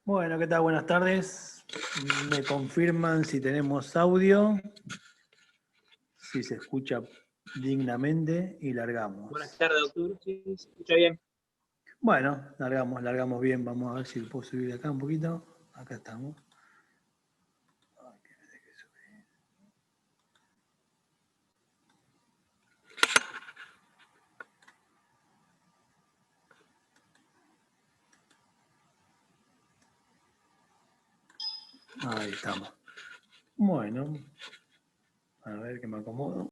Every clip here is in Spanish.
Bueno, ¿qué tal? Buenas tardes. Me confirman si tenemos audio, si se escucha dignamente y largamos. Buenas tardes, doctor. Sí, se escucha bien. Bueno, largamos bien. Vamos a ver si puedo subir acá un poquito. Acá estamos. Ay, que me deje subir. Ahí estamos. Bueno, a ver que me acomodo.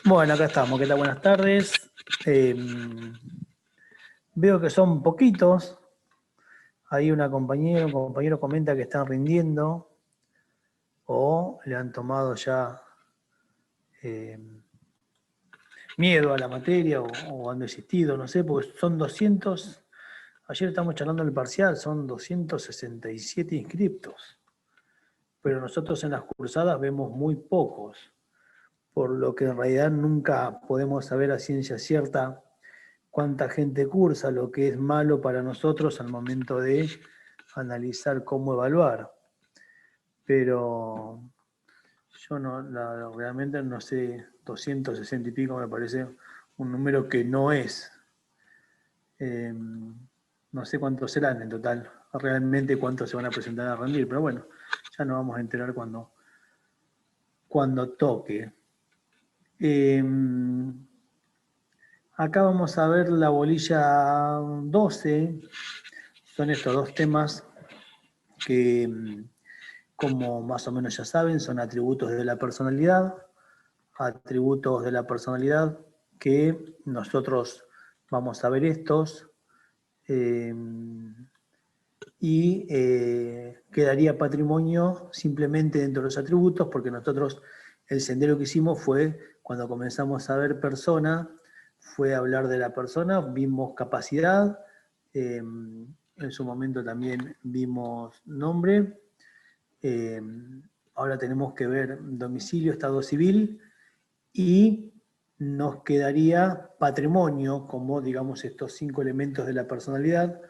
Bueno, acá estamos. ¿Qué tal? Buenas tardes. Veo que son poquitos. Ahí un compañero comenta que están rindiendo o le han tomado ya miedo a la materia o han desistido, no sé, porque son 200, ayer estamos charlando del parcial, son 267 inscriptos, pero nosotros en las cursadas vemos muy pocos, por lo que en realidad nunca podemos saber a ciencia cierta cuánta gente cursa, lo que es malo para nosotros al momento de analizar cómo evaluar. Pero yo realmente no sé, 260 y pico me parece un número que no es. No sé cuántos serán en total, realmente cuántos se van a presentar a rendir, pero bueno, ya nos vamos a enterar cuando toque. Acá vamos a ver la bolilla 12, son estos dos temas que, como más o menos ya saben, son atributos de la personalidad que nosotros vamos a ver estos, y quedaría patrimonio simplemente dentro de los atributos, porque nosotros el sendero que hicimos fue, cuando comenzamos a ver persona, fue hablar de la persona, vimos capacidad, en su momento también vimos nombre, ahora tenemos que ver domicilio, estado civil, y nos quedaría patrimonio, como digamos estos 5 elementos de la personalidad,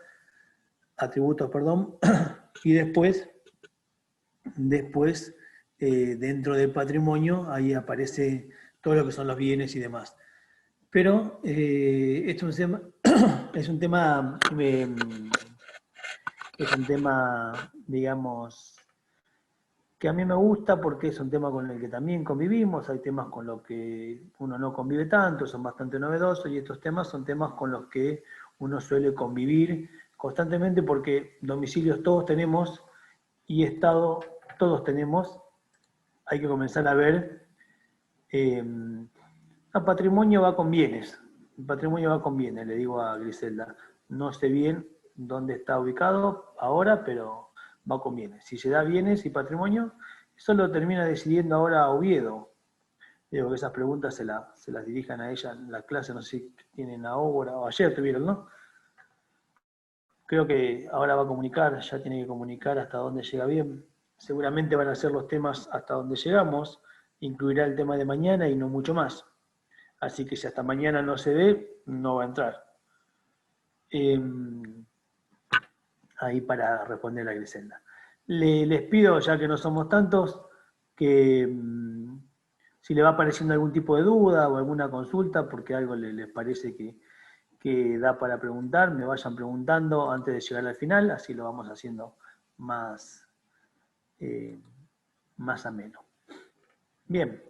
atributos, perdón, y después dentro del patrimonio, ahí aparece todo lo que son los bienes y demás. Pero esto es un tema, digamos, que a mí me gusta porque es un tema con el que también convivimos, hay temas con los que uno no convive tanto, son bastante novedosos, y estos temas son temas con los que uno suele convivir constantemente porque domicilios todos tenemos y estado todos tenemos. Hay que comenzar a ver, el patrimonio va con bienes, le digo a Griselda, no sé bien dónde está ubicado ahora, pero va con bienes. Si se da bienes y patrimonio, eso lo termina decidiendo ahora Oviedo. Digo que esas preguntas se las dirijan a ella en la clase, no sé si tienen ahora o ayer tuvieron, ¿no? Creo que ahora va a comunicar, ya tiene que comunicar hasta dónde llega bien. Seguramente van a ser los temas hasta donde llegamos, incluirá el tema de mañana y no mucho más. Así que si hasta mañana no se ve, no va a entrar. Ahí para responder a Griselda. Les pido, ya que no somos tantos, que si le va apareciendo algún tipo de duda o alguna consulta, porque algo les parece que da para preguntar, me vayan preguntando antes de llegar al final, así lo vamos haciendo más ameno. Bien,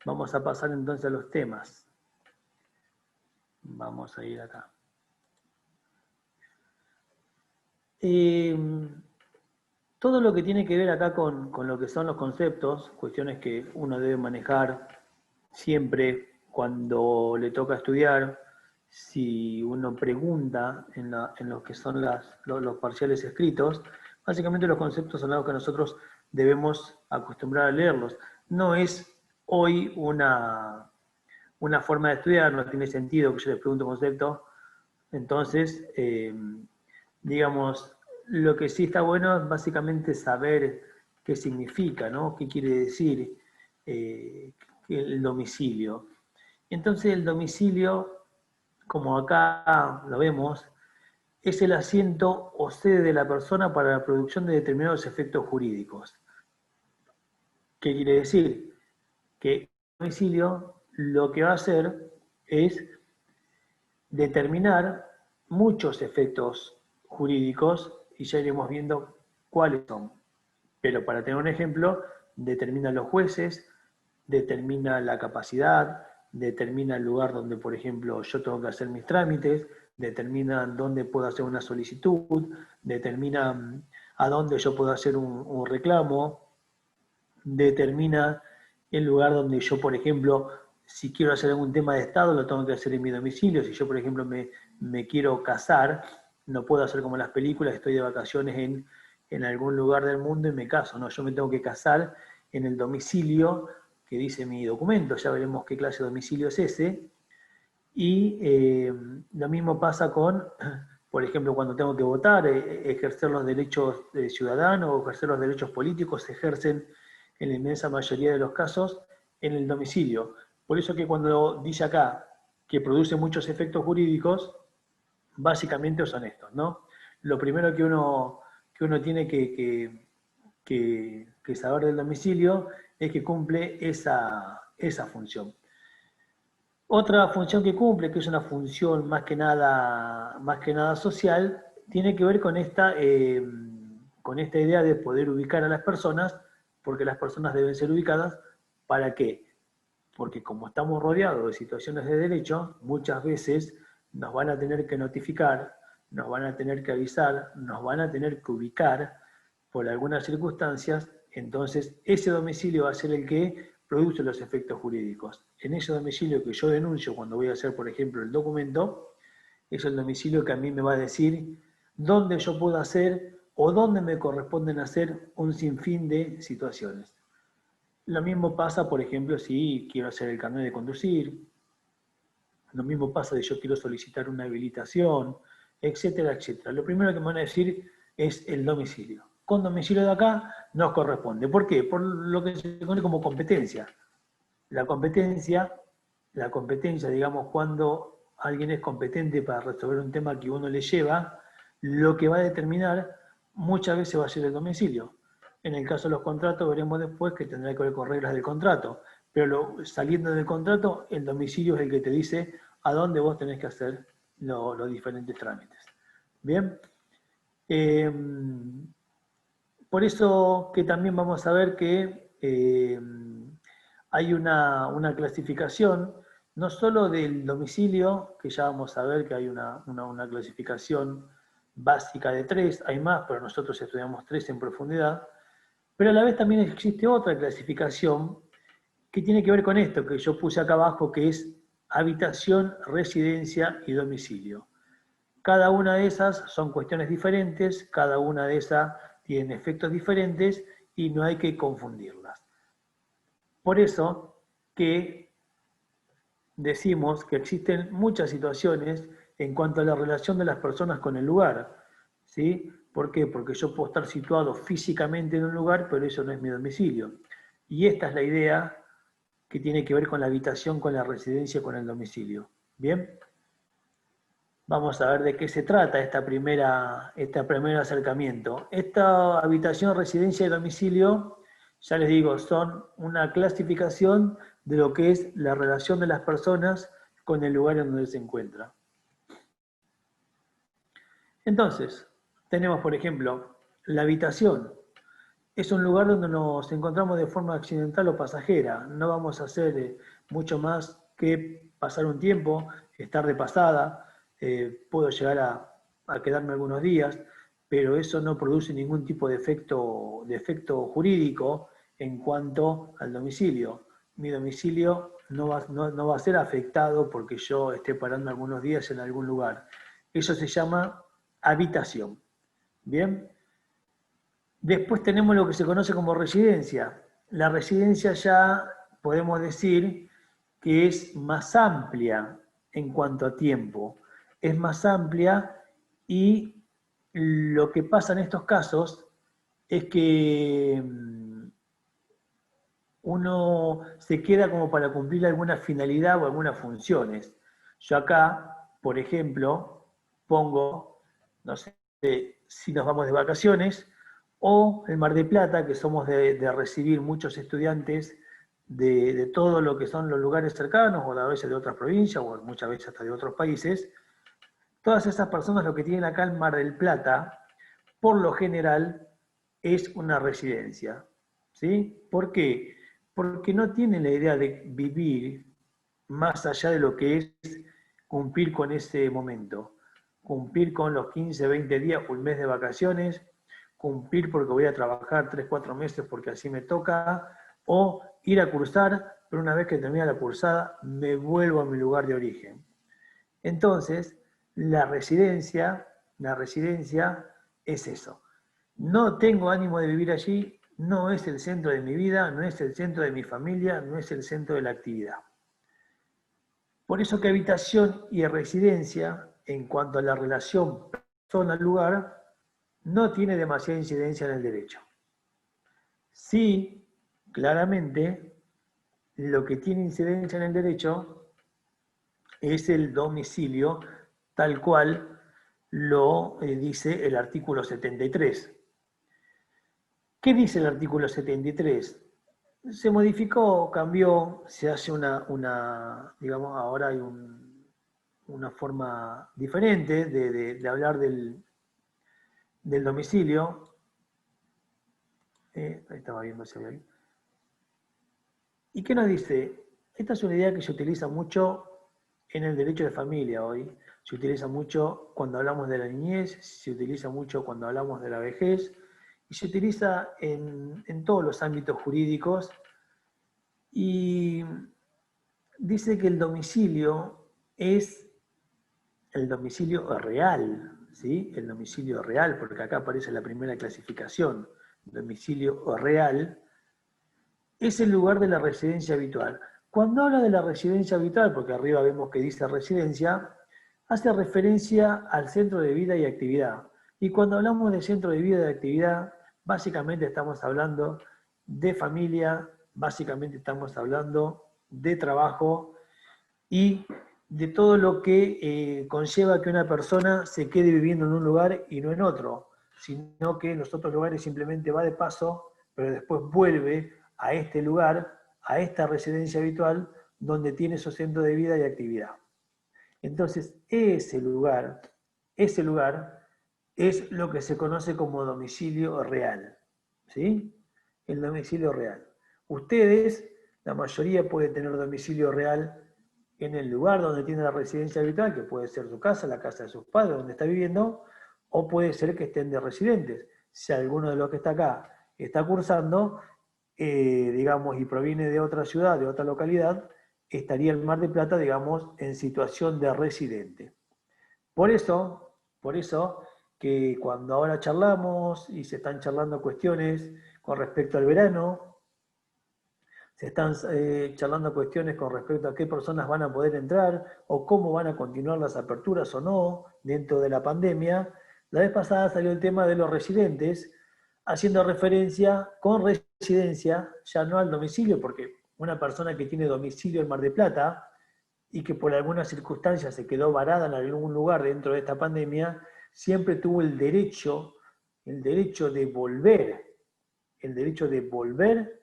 vamos a pasar entonces a los temas. Vamos a ir acá. Todo lo que tiene que ver acá con lo que son los conceptos, cuestiones que uno debe manejar siempre cuando le toca estudiar, si uno pregunta en lo que son los parciales escritos, básicamente los conceptos son algo que nosotros debemos acostumbrar a leerlos. No es hoy una forma de estudiar, no tiene sentido que yo les pregunte un concepto. Entonces, digamos, lo que sí está bueno es básicamente saber qué significa, ¿no? ¿Qué quiere decir el domicilio? Entonces, el domicilio, como acá lo vemos, es el asiento o sede de la persona para la producción de determinados efectos jurídicos. ¿Qué quiere decir? Que el domicilio lo que va a hacer es determinar muchos efectos jurídicos y ya iremos viendo cuáles son. Pero para tener un ejemplo, determina los jueces, determina la capacidad, determina el lugar donde, por ejemplo, yo tengo que hacer mis trámites, determina dónde puedo hacer una solicitud, determina a dónde yo puedo hacer un reclamo, determina el lugar donde yo, por ejemplo, si quiero hacer algún tema de Estado, lo tengo que hacer en mi domicilio. Si yo, por ejemplo, me quiero casar, no puedo hacer como en las películas, estoy de vacaciones en algún lugar del mundo y me caso. No, yo me tengo que casar en el domicilio que dice mi documento. Ya veremos qué clase de domicilio es ese. Y lo mismo pasa con, por ejemplo, cuando tengo que votar, ejercer los derechos ciudadanos o ejercer los derechos políticos, se ejercen en la inmensa mayoría de los casos en el domicilio. Por eso que cuando dice acá que produce muchos efectos jurídicos, básicamente son estos, ¿no? Lo primero que uno tiene que saber del domicilio es que cumple esa función. Otra función que cumple, que es una función más que nada social, tiene que ver con con esta idea de poder ubicar a las personas, porque las personas deben ser ubicadas. ¿Para qué? Porque como estamos rodeados de situaciones de derecho, muchas veces nos van a tener que notificar, nos van a tener que avisar, nos van a tener que ubicar por algunas circunstancias. Entonces ese domicilio va a ser el que produce los efectos jurídicos. En ese domicilio que yo denuncio cuando voy a hacer, por ejemplo, el documento, es el domicilio que a mí me va a decir dónde yo puedo hacer o dónde me corresponden hacer un sinfín de situaciones. Lo mismo pasa, por ejemplo, si quiero hacer el carnet de conducir, lo mismo pasa si yo quiero solicitar una habilitación, etcétera, etcétera. Lo primero que me van a decir es el domicilio. Con domicilio de acá nos corresponde. ¿Por qué? Por lo que se conoce como competencia. La competencia, digamos, cuando alguien es competente para resolver un tema que uno le lleva, lo que va a determinar muchas veces va a ser el domicilio. En el caso de los contratos veremos después que tendrá que ver con reglas del contrato, pero saliendo del contrato, el domicilio es el que te dice a dónde vos tenés que hacer los diferentes trámites. Bien. Por eso que también vamos a ver que hay una clasificación, no solo del domicilio, que ya vamos a ver que hay una clasificación básica de 3, hay más, pero nosotros estudiamos 3 en profundidad, pero a la vez también existe otra clasificación que tiene que ver con esto que yo puse acá abajo, que es habitación, residencia y domicilio. Cada una de esas son cuestiones diferentes, cada una de esas tiene efectos diferentes y no hay que confundirlas. Por eso que decimos que existen muchas situaciones en cuanto a la relación de las personas con el lugar. ¿Sí? ¿Por qué? Porque yo puedo estar situado físicamente en un lugar, pero eso no es mi domicilio. Y esta es la idea que tiene que ver con la habitación, con la residencia, con el domicilio. ¿Bien? Vamos a ver de qué se trata este primer acercamiento. Esta habitación, residencia y domicilio, ya les digo, son una clasificación de lo que es la relación de las personas con el lugar en donde se encuentra. Entonces, tenemos, por ejemplo, la habitación. Es un lugar donde nos encontramos de forma accidental o pasajera. No vamos a hacer mucho más que pasar un tiempo, estar de pasada. Puedo llegar a quedarme algunos días, pero eso no produce ningún tipo de efecto jurídico en cuanto al domicilio. mi domicilio no va a ser afectado porque yo esté parando algunos días en algún lugar. Eso se llama habitación. ¿Bien? Después tenemos lo que se conoce como residencia. La residencia ya podemos decir que es más amplia en cuanto a tiempo. Es más amplia y lo que pasa en estos casos es que uno se queda como para cumplir alguna finalidad o algunas funciones. Yo acá, por ejemplo, pongo, no sé, si nos vamos de vacaciones, o el Mar de Plata, que somos de recibir muchos estudiantes de todo lo que son los lugares cercanos, o a veces de otras provincias, o muchas veces hasta de otros países. Todas esas personas lo que tienen acá en Mar del Plata, por lo general, es una residencia. ¿Sí? ¿Por qué? Porque no tienen la idea de vivir más allá de lo que es cumplir con ese momento. Cumplir con los 15, 20 días o un mes de vacaciones, cumplir porque voy a trabajar 3, 4 meses porque así me toca, o ir a cursar, pero una vez que termine la cursada me vuelvo a mi lugar de origen. Entonces, la residencia es eso. No tengo ánimo de vivir allí, no es el centro de mi vida, no es el centro de mi familia, no es el centro de la actividad. Por eso que habitación y residencia, en cuanto a la relación persona-lugar, no tiene demasiada incidencia en el derecho. Sí, claramente, lo que tiene incidencia en el derecho es el domicilio, tal cual lo dice el artículo 73. ¿Qué dice el artículo 73? Se modificó, cambió, se hace digamos, ahora hay una forma diferente de hablar del domicilio. Ahí estaba viendo si había ahí. ¿Y qué nos dice? Esta es una idea que se utiliza mucho en el derecho de familia hoy. Se utiliza mucho cuando hablamos de la niñez, se utiliza mucho cuando hablamos de la vejez, y se utiliza en todos los ámbitos jurídicos. Y dice que el domicilio es el domicilio real, ¿sí? El domicilio real, porque acá aparece la primera clasificación. Domicilio real es el lugar de la residencia habitual. Cuando habla de la residencia habitual, porque arriba vemos que dice residencia, hace referencia al centro de vida y actividad. Y cuando hablamos de centro de vida y actividad, básicamente estamos hablando de familia, básicamente estamos hablando de trabajo y de todo lo que conlleva que una persona se quede viviendo en un lugar y no en otro, sino que en los otros lugares simplemente va de paso, pero después vuelve a este lugar, a esta residencia habitual, donde tiene su centro de vida y actividad. Entonces, ese lugar es lo que se conoce como domicilio real. ¿Sí? El domicilio real. Ustedes, la mayoría puede tener domicilio real en el lugar donde tiene la residencia habitual, que puede ser su casa, la casa de sus padres, donde está viviendo, o puede ser que estén de residentes. Si alguno de los que está acá está cursando, digamos, y proviene de otra ciudad, de otra localidad, estaría el Mar de Plata, digamos, en situación de residente. Por eso que cuando ahora charlamos y se están charlando cuestiones con respecto al verano, se están charlando cuestiones con respecto a qué personas van a poder entrar o cómo van a continuar las aperturas o no dentro de la pandemia. La vez pasada salió el tema de los residentes, haciendo referencia con residencia, ya no al domicilio, porque una persona que tiene domicilio en Mar del Plata y que por alguna circunstancia se quedó varada en algún lugar dentro de esta pandemia, siempre tuvo el derecho el derecho de volver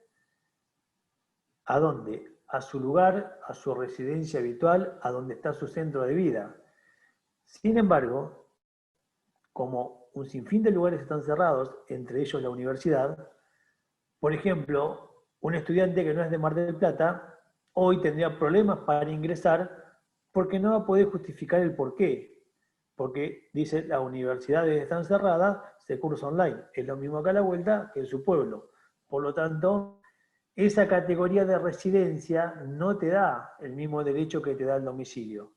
¿a dónde? A su lugar, a su residencia habitual, a donde está su centro de vida. Sin embargo, como un sinfín de lugares están cerrados, entre ellos la universidad, por ejemplo, un estudiante que no es de Mar del Plata, hoy tendría problemas para ingresar porque no va a poder justificar el porqué. Porque dice, las universidades están cerradas, se cursa online. Es lo mismo acá a la vuelta que en su pueblo. Por lo tanto, esa categoría de residencia no te da el mismo derecho que te da el domicilio.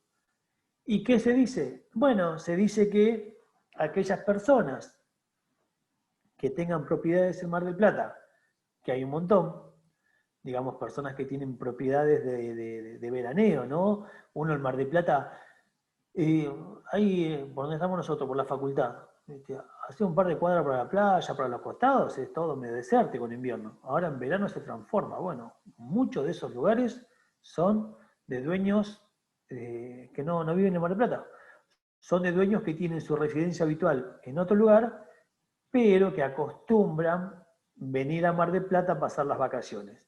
¿Y qué se dice? Bueno, se dice que aquellas personas que tengan propiedades en Mar del Plata, que hay un montón, digamos, personas que tienen propiedades de veraneo, ¿no? Uno en Mar del Plata, ahí por donde estamos nosotros, por la facultad, hace un par de cuadras para la playa, para los costados, es todo medio desértico en invierno. Ahora en verano se transforma. Bueno, muchos de esos lugares son de dueños que no viven en Mar del Plata. Son de dueños que tienen su residencia habitual en otro lugar, pero que acostumbran venir a Mar del Plata a pasar las vacaciones.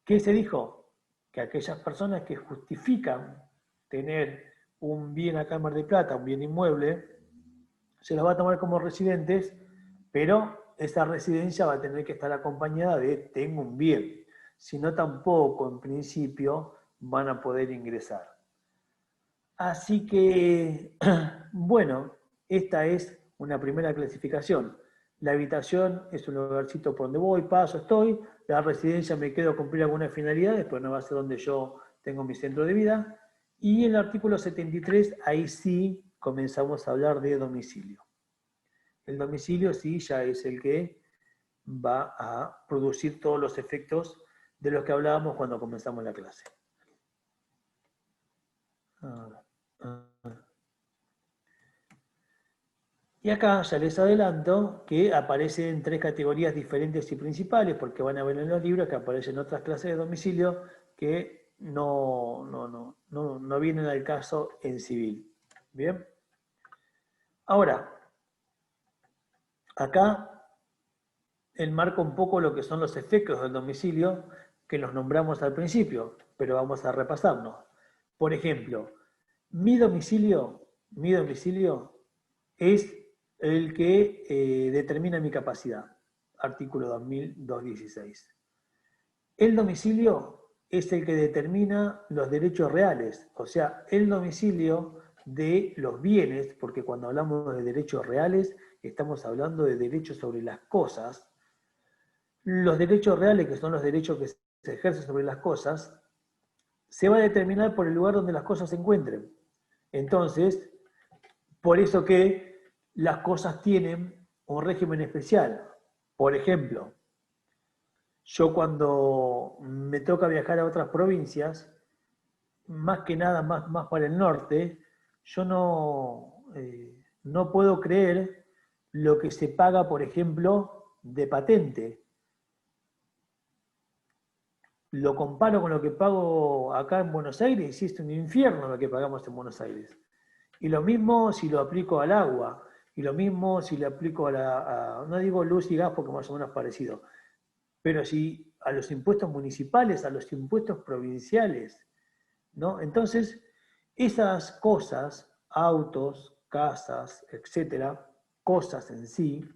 ¿Qué se dijo? Que aquellas personas que justifican tener un bien acá en Mar del Plata, un bien inmueble, se los va a tomar como residentes, pero esa residencia va a tener que estar acompañada de tengo un bien. Si no, tampoco en principio van a poder ingresar. Así que, bueno, esta es una primera clasificación. La habitación es un lugarcito por donde voy, paso, estoy. La residencia me quedo a cumplir algunas finalidades, pero no va a ser donde yo tengo mi centro de vida. Y en el artículo 73, ahí sí comenzamos a hablar de domicilio. El domicilio sí ya es el que va a producir todos los efectos de los que hablábamos cuando comenzamos la clase. Y acá ya les adelanto que aparecen tres categorías diferentes y principales, porque van a ver en los libros que aparecen otras clases de domicilio que no vienen al caso en civil. ¿Bien? Ahora, acá enmarco un poco lo que son los efectos del domicilio, que los nombramos al principio, pero vamos a repasarnos. Por ejemplo, mi domicilio es el que determina mi capacidad, artículo 2216. El domicilio es el que determina los derechos reales, o sea, el domicilio de los bienes, porque cuando hablamos de derechos reales, estamos hablando de derechos sobre las cosas. Los derechos reales, que son los derechos que se ejercen sobre las cosas, se va a determinar por el lugar donde las cosas se encuentren. Entonces, por eso que las cosas tienen un régimen especial. Por ejemplo, yo cuando me toca viajar a otras provincias, más que nada más para el norte, yo no puedo creer lo que se paga, por ejemplo, de patente. Lo comparo con lo que pago acá en Buenos Aires y es un infierno lo que pagamos en Buenos Aires. Y lo mismo si lo aplico al agua, y lo mismo si le aplico no digo luz y gas porque más o menos parecido, pero si a los impuestos municipales, a los impuestos provinciales, ¿no? Entonces, esas cosas, autos, casas, etcétera, cosas en sí,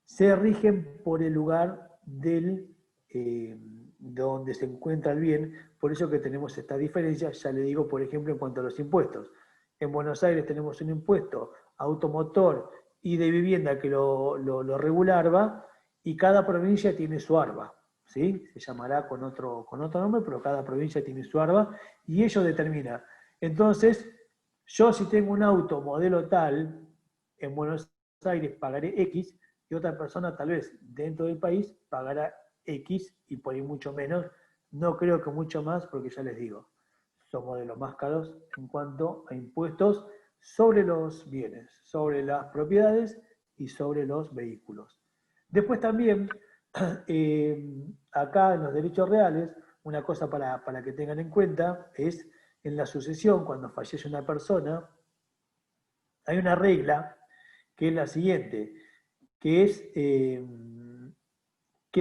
se rigen por el lugar donde se encuentra el bien, por eso que tenemos esta diferencia, ya le digo, por ejemplo, en cuanto a los impuestos. En Buenos Aires tenemos un impuesto automotor y de vivienda que lo regula ARBA, y cada provincia tiene su ARBA, ¿sí? Se llamará con otro nombre, pero cada provincia tiene su ARBA, y ello determina. Entonces, yo si tengo un auto modelo tal, en Buenos Aires pagaré X, y otra persona tal vez dentro del país pagará X y por ahí mucho menos. No creo que mucho más, porque ya les digo, somos de los más caros en cuanto a impuestos sobre los bienes, sobre las propiedades y sobre los vehículos. Después también, acá en los derechos reales, una cosa para que tengan en cuenta es en la sucesión, cuando fallece una persona, hay una regla que es la siguiente, que es que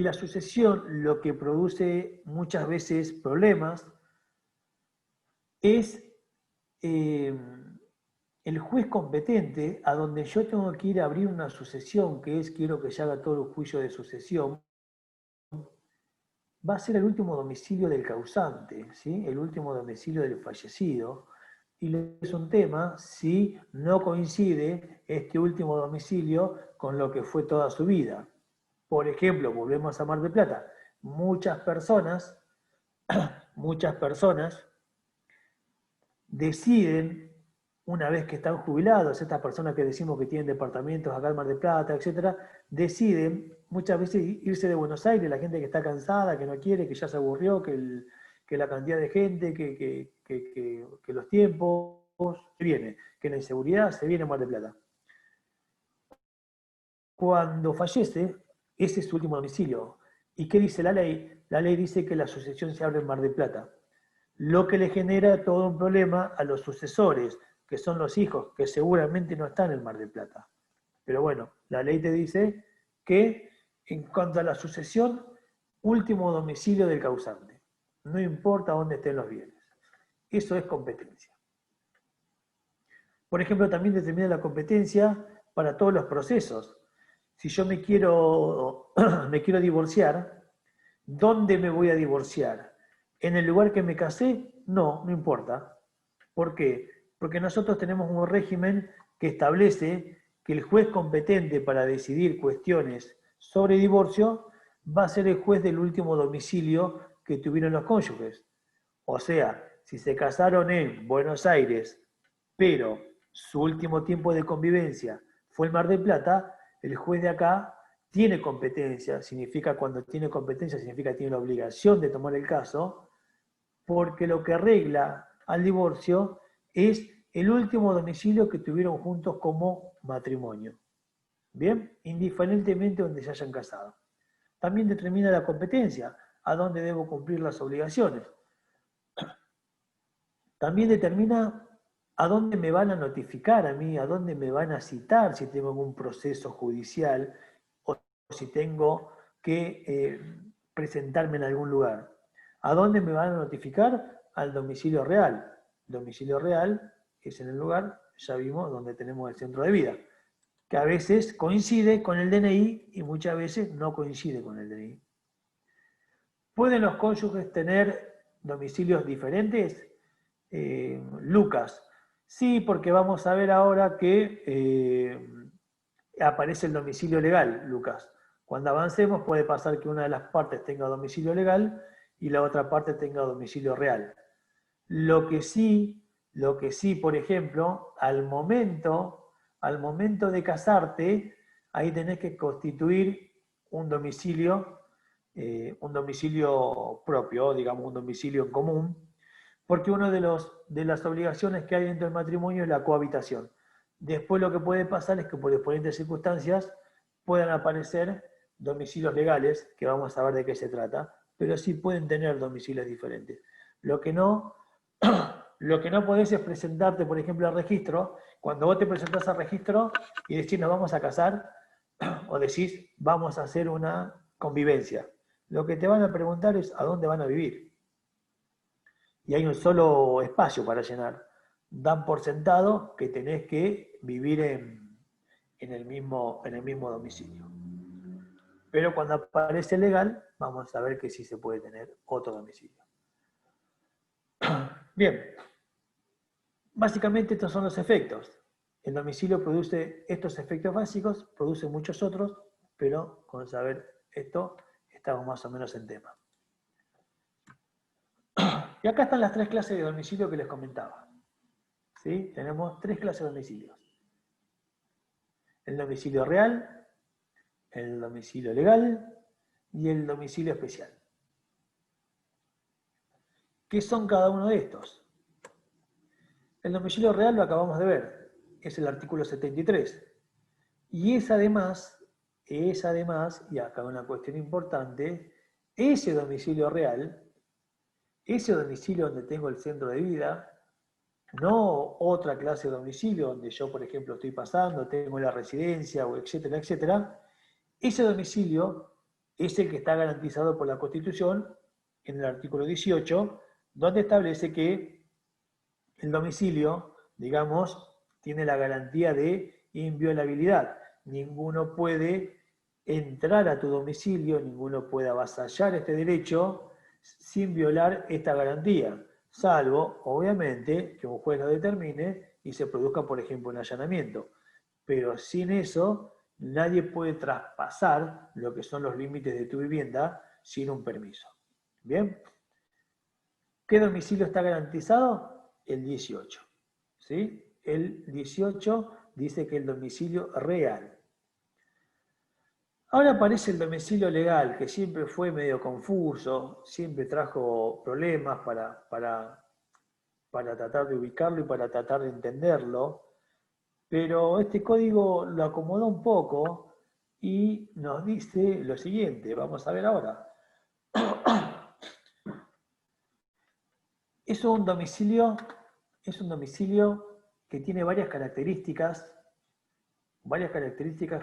la sucesión lo que produce muchas veces problemas es el juez competente a donde yo tengo que ir a abrir una sucesión, que es quiero que se haga todo el juicio de sucesión, va a ser el último domicilio del causante, ¿sí? El último domicilio del fallecido, y es un tema si no coincide este último domicilio con lo que fue toda su vida. Por ejemplo, volvemos a Mar del Plata, muchas personas deciden, una vez que están jubilados, estas personas que decimos que tienen departamentos acá en Mar del Plata, etcétera, deciden muchas veces irse de Buenos Aires, la gente que está cansada, que no quiere, que ya se aburrió, que la cantidad de gente, que los tiempos, viene, que la inseguridad se viene a Mar del Plata. Cuando fallece, ese es su último domicilio. ¿Y qué dice la ley? La ley dice que la sucesión se abre en Mar del Plata, lo que le genera todo un problema a los sucesores, que son los hijos, que seguramente no están en Mar del Plata. Pero bueno, la ley te dice que en cuanto a la sucesión, último domicilio del causante. No importa dónde estén los bienes. Eso es competencia. Por ejemplo, también determina la competencia para todos los procesos. Si yo me quiero divorciar, ¿dónde me voy a divorciar? ¿En el lugar que me casé? No, no importa. ¿Por qué? Porque nosotros tenemos un régimen que establece que el juez competente para decidir cuestiones sobre divorcio va a ser el juez del último domicilio que tuvieron los cónyuges. O sea, si se casaron en Buenos Aires, pero su último tiempo de convivencia fue en Mar del Plata, el juez de acá tiene competencia. Cuando tiene competencia, significa que tiene la obligación de tomar el caso, porque lo que arregla al divorcio es el último domicilio que tuvieron juntos como matrimonio. ¿Bien? Indiferentemente donde se hayan casado. También determina la competencia, a dónde debo cumplir las obligaciones. También determina a dónde me van a notificar a mí, a dónde me van a citar si tengo algún proceso judicial o si tengo que presentarme en algún lugar. ¿A dónde me van a notificar? Al domicilio real. Domicilio real es en el lugar, ya vimos, donde tenemos el centro de vida, que a veces coincide con el DNI y muchas veces no coincide con el DNI. ¿Pueden los cónyuges tener domicilios diferentes? Lucas, sí, porque vamos a ver ahora que aparece el domicilio legal, Lucas. Cuando avancemos puede pasar que una de las partes tenga domicilio legal y la otra parte tenga domicilio real. Lo que sí, por ejemplo, al momento de casarte, ahí tenés que constituir un domicilio propio, digamos un domicilio en común, porque una de las obligaciones que hay dentro del matrimonio es la cohabitación. Después lo que puede pasar es que por diferentes circunstancias puedan aparecer domicilios legales, que vamos a ver de qué se trata, pero sí pueden tener domicilios diferentes. Lo que no podés es presentarte, por ejemplo, al registro. Cuando vos te presentás al registro y decís nos vamos a casar, o decís vamos a hacer una convivencia, lo que te van a preguntar es a dónde van a vivir. Y hay un solo espacio para llenar. Dan por sentado que tenés que vivir en el mismo domicilio. Pero cuando aparece legal, vamos a ver que sí se puede tener otro domicilio. Bien, básicamente estos son los efectos. El domicilio produce estos efectos básicos, produce muchos otros, pero con saber esto estamos más o menos en tema. Y acá están las tres clases de domicilio que les comentaba. ¿Sí? Tenemos tres clases de domicilios. El domicilio real, el domicilio legal y el domicilio especial. ¿Qué son cada uno de estos? El domicilio real lo acabamos de ver, es el artículo 73. Y es además, y acá una cuestión importante, ese domicilio real, ese domicilio donde tengo el centro de vida, no otra clase de domicilio donde yo, por ejemplo, estoy pasando, tengo la residencia, o etcétera, etcétera. Ese domicilio es el que está garantizado por la Constitución en el artículo 18, donde establece que el domicilio, digamos, tiene la garantía de inviolabilidad. Ninguno puede entrar a tu domicilio, ninguno puede avasallar este derecho sin violar esta garantía, salvo, obviamente, que un juez lo determine y se produzca, por ejemplo, un allanamiento. Pero sin eso, nadie puede traspasar lo que son los límites de tu vivienda sin un permiso. ¿Bien? ¿Qué domicilio está garantizado? El 18. ¿Sí? El 18 dice que el domicilio real. Ahora aparece el domicilio legal, que siempre fue medio confuso, siempre trajo problemas para tratar de ubicarlo y para tratar de entenderlo, pero este código lo acomodó un poco y nos dice lo siguiente, vamos a ver ahora. Es un domicilio que tiene varias características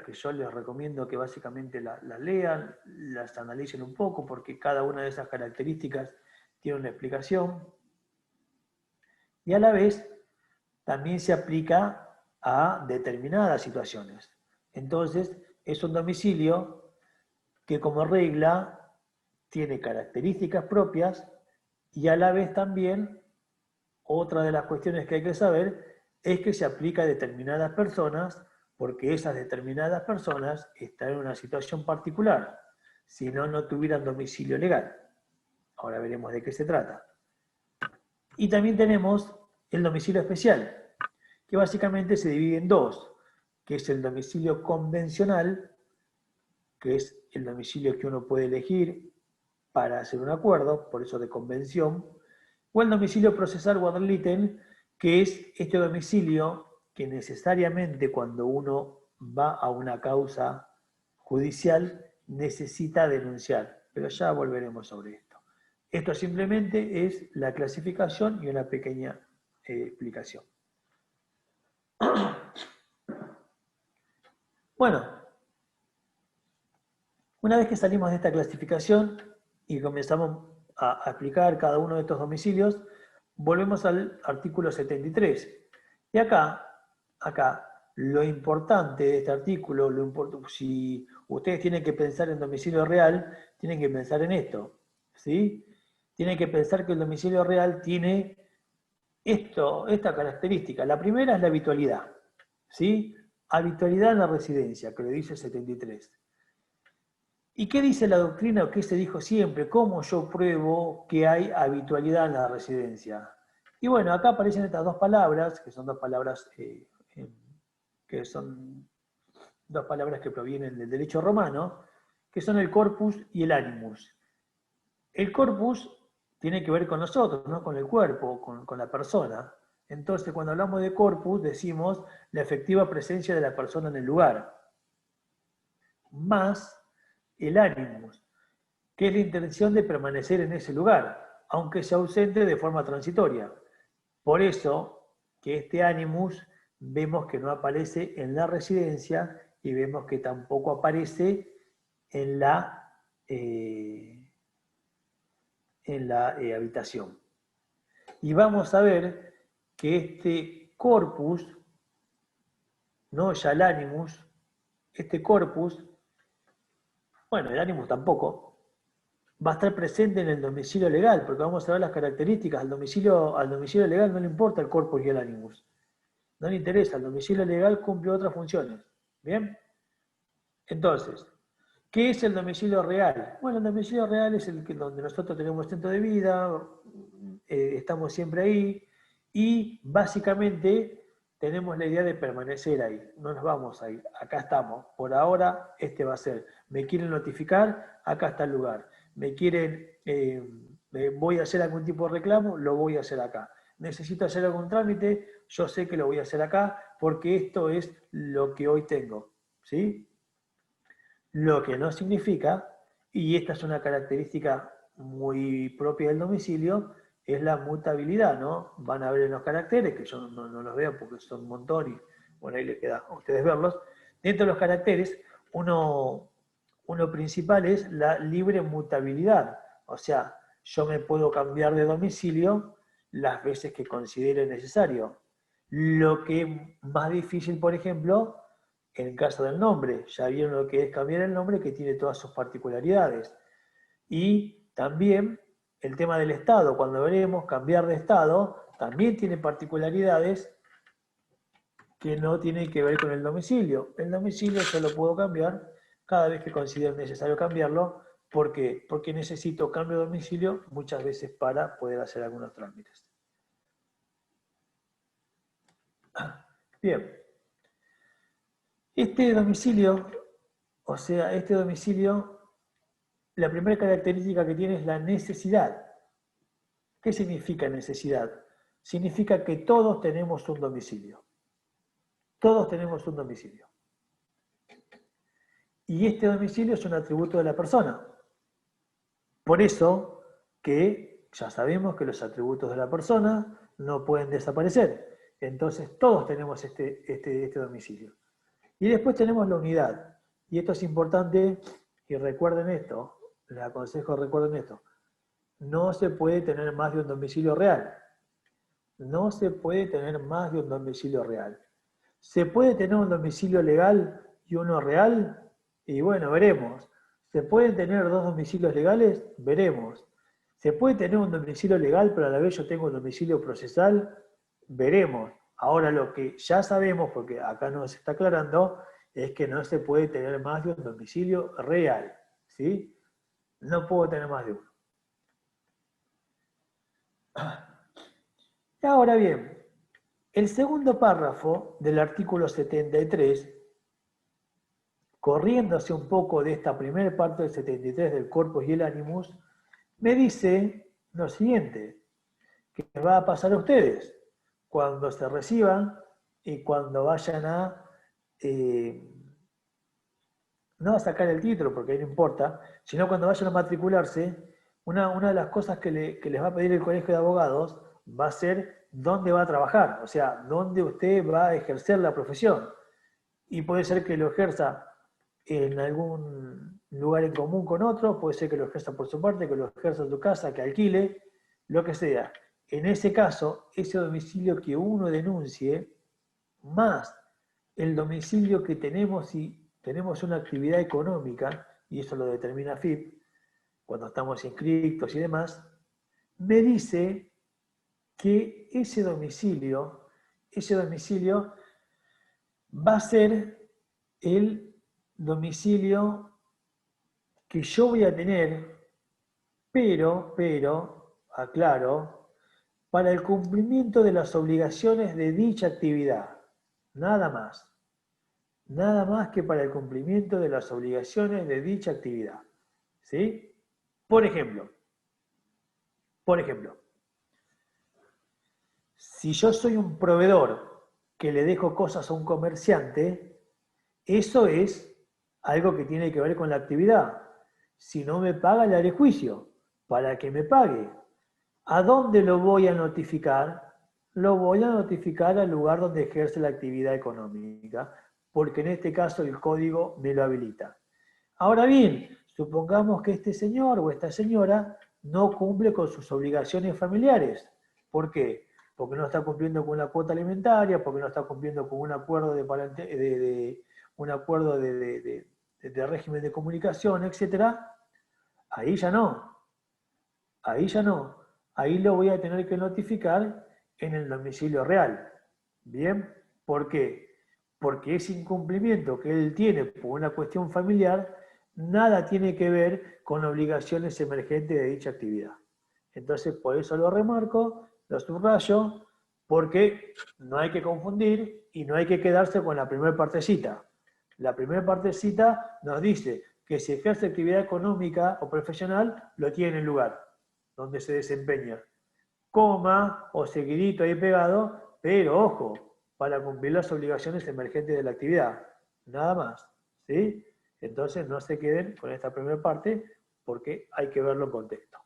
que yo les recomiendo que básicamente las lean, las analicen un poco, porque cada una de esas características tiene una explicación. Y a la vez también se aplica a determinadas situaciones. Entonces, es un domicilio que como regla tiene características propias y a la vez también, otra de las cuestiones que hay que saber es que se aplica a determinadas personas porque esas determinadas personas están en una situación particular, si no, no tuvieran domicilio legal. Ahora veremos de qué se trata. Y también tenemos el domicilio especial, que básicamente se divide en dos, que es el domicilio convencional, que es el domicilio que uno puede elegir para hacer un acuerdo, por eso de convención, o el domicilio procesal o ad litem, que es este domicilio que necesariamente cuando uno va a una causa judicial necesita denunciar, pero ya volveremos sobre esto. Esto simplemente es la clasificación y una pequeña explicación. Bueno, una vez que salimos de esta clasificación y comenzamos a explicar cada uno de estos domicilios, volvemos al artículo 73. Y acá, lo importante de este artículo, si ustedes tienen que pensar en domicilio real, tienen que pensar en esto, ¿sí? Tienen que pensar que el domicilio real tiene esta característica. La primera es la habitualidad, ¿sí? Habitualidad en la residencia, que lo dice el 73. ¿Y qué dice la doctrina o qué se dijo siempre? ¿Cómo yo pruebo que hay habitualidad en la residencia? Y bueno, acá aparecen estas dos palabras, que son dos palabras que provienen del derecho romano, que son el corpus y el animus. El corpus tiene que ver con nosotros, ¿no? Con el cuerpo, con la persona. Entonces, cuando hablamos de corpus, decimos la efectiva presencia de la persona en el lugar. Más el animus, que es la intención de permanecer en ese lugar, aunque sea ausente de forma transitoria. Por eso que este animus vemos que no aparece en la residencia y vemos que tampoco aparece en la habitación. Y vamos a ver que este corpus, no ya el animus, este corpus, bueno, el animus tampoco, va a estar presente en el domicilio legal, porque vamos a ver las características. Al domicilio legal no le importa el corpus y el animus. No le interesa, el domicilio legal cumple otras funciones. ¿Bien? Entonces, ¿qué es el domicilio real? Bueno, el domicilio real es el que donde nosotros tenemos centro de vida, estamos siempre ahí, y básicamente tenemos la idea de permanecer ahí, no nos vamos a ir, acá estamos, por ahora este va a ser, me quieren notificar, acá está el lugar, me quieren, voy a hacer algún tipo de reclamo, lo voy a hacer acá, necesito hacer algún trámite, yo sé que lo voy a hacer acá, porque esto es lo que hoy tengo, ¿sí? Lo que no significa, y esta es una característica muy propia del domicilio, es la mutabilidad, ¿no? Van a ver en los caracteres, que yo no los veo porque son un montón y bueno, ahí les queda a ustedes verlos. Dentro de los caracteres, uno principal es la libre mutabilidad. O sea, yo me puedo cambiar de domicilio las veces que considere necesario. Lo que es más difícil, por ejemplo, en el caso del nombre. Ya vieron lo que es cambiar el nombre, que tiene todas sus particularidades. Y también el tema del estado, cuando veremos cambiar de estado, también tiene particularidades que no tienen que ver con el domicilio. El domicilio yo lo puedo cambiar cada vez que considere necesario cambiarlo, ¿Por qué? Porque necesito cambio de domicilio muchas veces para poder hacer algunos trámites. Bien. Este domicilio, la primera característica que tiene es la necesidad. ¿Qué significa necesidad? Significa que todos tenemos un domicilio. Todos tenemos un domicilio. Y este domicilio es un atributo de la persona. Por eso que ya sabemos que los atributos de la persona no pueden desaparecer. Entonces todos tenemos este domicilio. Y después tenemos la unidad. Y esto es importante, y recuerden esto, les aconsejo recuerden esto. No se puede tener más de un domicilio real. No se puede tener más de un domicilio real. ¿Se puede tener un domicilio legal y uno real? Y bueno, veremos. ¿Se pueden tener dos domicilios legales? Veremos. ¿Se puede tener un domicilio legal, pero a la vez yo tengo un domicilio procesal? Veremos. Ahora lo que ya sabemos, porque acá nos está aclarando, es que no se puede tener más de un domicilio real. ¿Sí? No puedo tener más de uno. Ahora bien, el segundo párrafo del artículo 73, corriéndose un poco de esta primera parte del 73 del corpus y el animus, me dice lo siguiente, que va a pasar a ustedes cuando se reciban y cuando vayan a, no a sacar el título, porque ahí no importa, sino cuando vayan a matricularse, una de las cosas que les va a pedir el Colegio de Abogados va a ser dónde va a trabajar, o sea, dónde usted va a ejercer la profesión. Y puede ser que lo ejerza en algún lugar en común con otro, puede ser que lo ejerza por su parte, que lo ejerza en su casa, que alquile, lo que sea. En ese caso, ese domicilio que uno denuncie, más el domicilio que tenemos si tenemos una actividad económica, y eso lo determina FIP, cuando estamos inscritos y demás, me dice que ese domicilio va a ser el domicilio que yo voy a tener, pero, aclaro, para el cumplimiento de las obligaciones de dicha actividad. Nada más. Nada más que para el cumplimiento de las obligaciones de dicha actividad. ¿Sí? Por ejemplo, si yo soy un proveedor que le dejo cosas a un comerciante, eso es algo que tiene que ver con la actividad. Si no me paga, le haré juicio para que me pague. ¿A dónde lo voy a notificar? Lo voy a notificar al lugar donde ejerce la actividad económica, porque en este caso el código me lo habilita. Ahora bien, supongamos que este señor o esta señora no cumple con sus obligaciones familiares. ¿Por qué? Porque no está cumpliendo con la cuota alimentaria, porque no está cumpliendo con un acuerdo de régimen de comunicación, etc. Ahí ya no. Ahí ya no. Ahí lo voy a tener que notificar en el domicilio real. ¿Bien? ¿Por qué? Porque ese incumplimiento que él tiene por una cuestión familiar nada tiene que ver con obligaciones emergentes de dicha actividad. Entonces, por eso lo remarco, lo subrayo, porque no hay que confundir y no hay que quedarse con la primera partecita. La primera partecita nos dice que si ejerce actividad económica o profesional, lo tiene en el lugar donde se desempeña. Coma o seguidito ahí pegado, pero ojo, para cumplir las obligaciones emergentes de la actividad. Nada más. ¿Sí? Entonces no se queden con esta primera parte porque hay que verlo en contexto.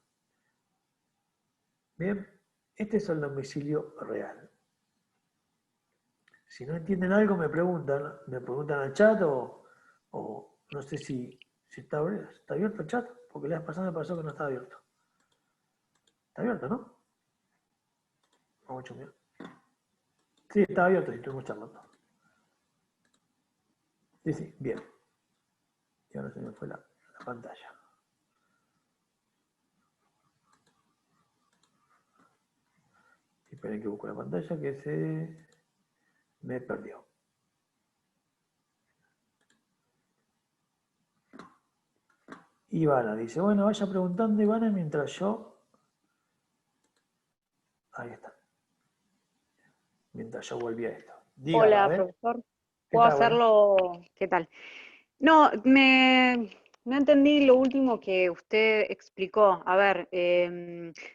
Bien, este es el domicilio real. Si no entienden algo me preguntan al chat o no sé si está abierto el chat, porque la vez pasada me pasó que no estaba abierto. Está abierto, ¿no? Vamos a chumear. Sí, está abierto y estuvimos charlando. Sí, bien. Y ahora se me fue la pantalla. Esperen que busco la pantalla que se me perdió. Ivana dice, bueno, vaya preguntando Ivana mientras yo... Ahí está. Mientras yo volví a esto. Dígame, a Hola, ver. profesor. ¿Qué ¿Puedo tal? Bueno. hacerlo? ¿Qué tal? No, no entendí lo último que usted explicó. A ver,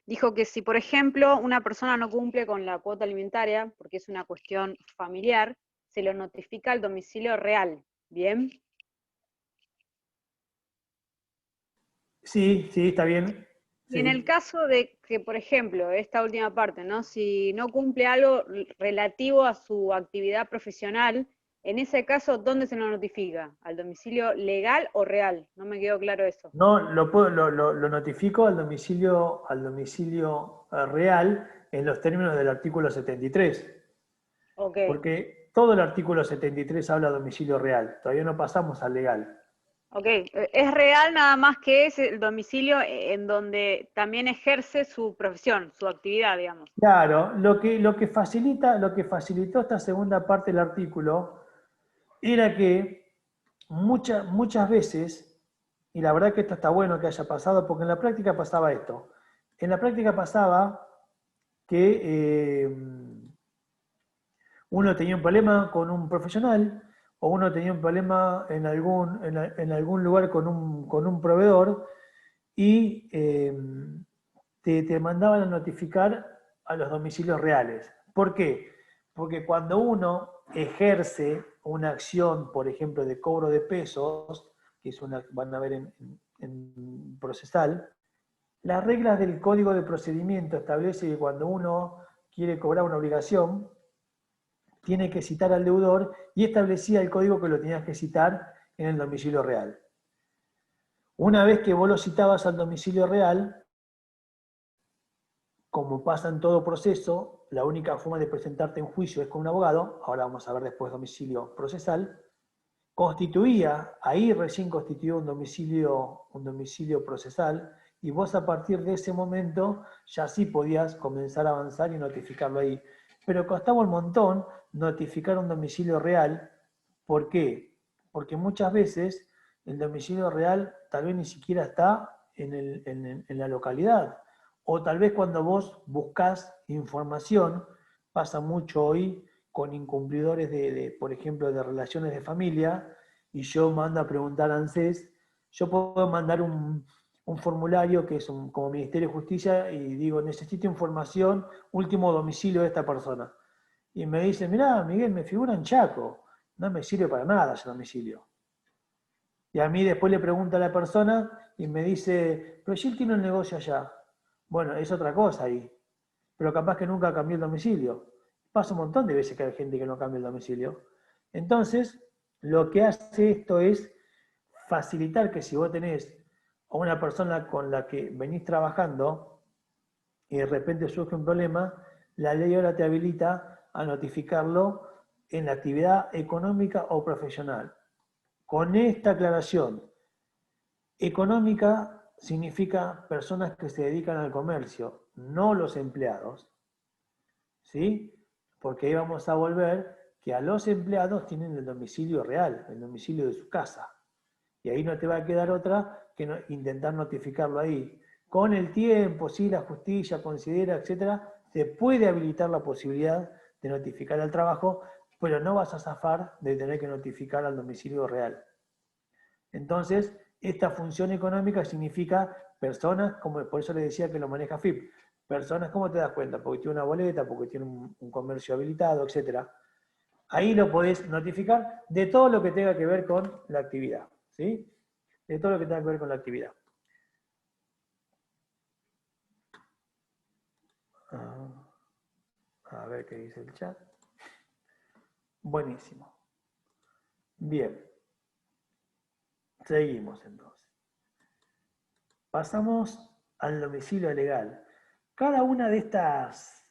dijo que si, por ejemplo, una persona no cumple con la cuota alimentaria, porque es una cuestión familiar, se lo notifica al domicilio real. ¿Bien? Sí, sí, está bien. Y en el Sí. caso de que, por ejemplo, esta última parte, ¿no? Si no cumple algo relativo a su actividad profesional, en ese caso, ¿dónde se lo notifica? ¿Al domicilio legal o real? No me quedó claro eso. No, lo notifico al domicilio real en los términos del artículo 73, Ok, porque todo el artículo 73 habla de domicilio real, todavía no pasamos al legal. ok. Es real nada más que es el domicilio en donde también ejerce su profesión, su actividad, digamos. Claro, lo que facilitó esta segunda parte del artículo era que muchas veces, y la verdad que esto está bueno que haya pasado, porque en la práctica pasaba esto. En la práctica pasaba que uno tenía un problema con un profesional o uno tenía un problema en algún lugar con un proveedor y te mandaban a notificar a los domicilios reales. ¿Por qué? Porque cuando uno ejerce una acción, por ejemplo, de cobro de pesos, que es una, van a ver en procesal, las reglas del Código de Procedimiento establece que cuando uno quiere cobrar una obligación, tiene que citar al deudor y establecía el código que lo tenías que citar en el domicilio real. Una vez que vos lo citabas al domicilio real, como pasa en todo proceso, la única forma de presentarte en juicio es con un abogado, ahora vamos a ver después domicilio procesal, constituía, ahí recién constituyó un domicilio procesal, y vos a partir de ese momento ya sí podías comenzar a avanzar y notificarlo ahí. Pero costaba un montón notificar un domicilio real. ¿Por qué? Porque muchas veces el domicilio real tal vez ni siquiera está en la localidad. O tal vez cuando vos buscas información, pasa mucho hoy con incumplidores por ejemplo, de relaciones de familia, y yo mando a preguntar a ANSES, yo puedo mandar un formulario que es como Ministerio de Justicia y digo, necesito información, último domicilio de esta persona. Y me dice, mirá, Miguel, me figura en Chaco, no me sirve para nada ese domicilio. Y a mí después le pregunta a la persona y me dice, pero si él tiene un negocio allá. Bueno, es otra cosa ahí. Pero capaz que nunca cambió el domicilio. Pasa un montón de veces que hay gente que no cambia el domicilio. Entonces, lo que hace esto es facilitar que si vos tenés a una persona con la que venís trabajando y de repente surge un problema, la ley ahora te habilita a notificarlo en la actividad económica o profesional. Con esta aclaración, económica significa personas que se dedican al comercio, no los empleados, ¿sí? Porque ahí vamos a volver que a los empleados tienen el domicilio real, el domicilio de su casa. Y ahí no te va a quedar otra que intentar notificarlo ahí. Con el tiempo, si la justicia considera, etcétera, se puede habilitar la posibilidad de notificar al trabajo, pero no vas a zafar de tener que notificar al domicilio real. Entonces, esta función económica significa personas, como por eso le decía que lo maneja FIP, personas, ¿cómo te das cuenta? Porque tiene una boleta, porque tiene un comercio habilitado, etc. Ahí lo podés notificar de todo lo que tenga que ver con la actividad, ¿sí? De todo lo que tenga que ver con la actividad. A ver qué dice el chat. Buenísimo. Bien. Seguimos entonces. Pasamos al domicilio legal. Cada una de estas,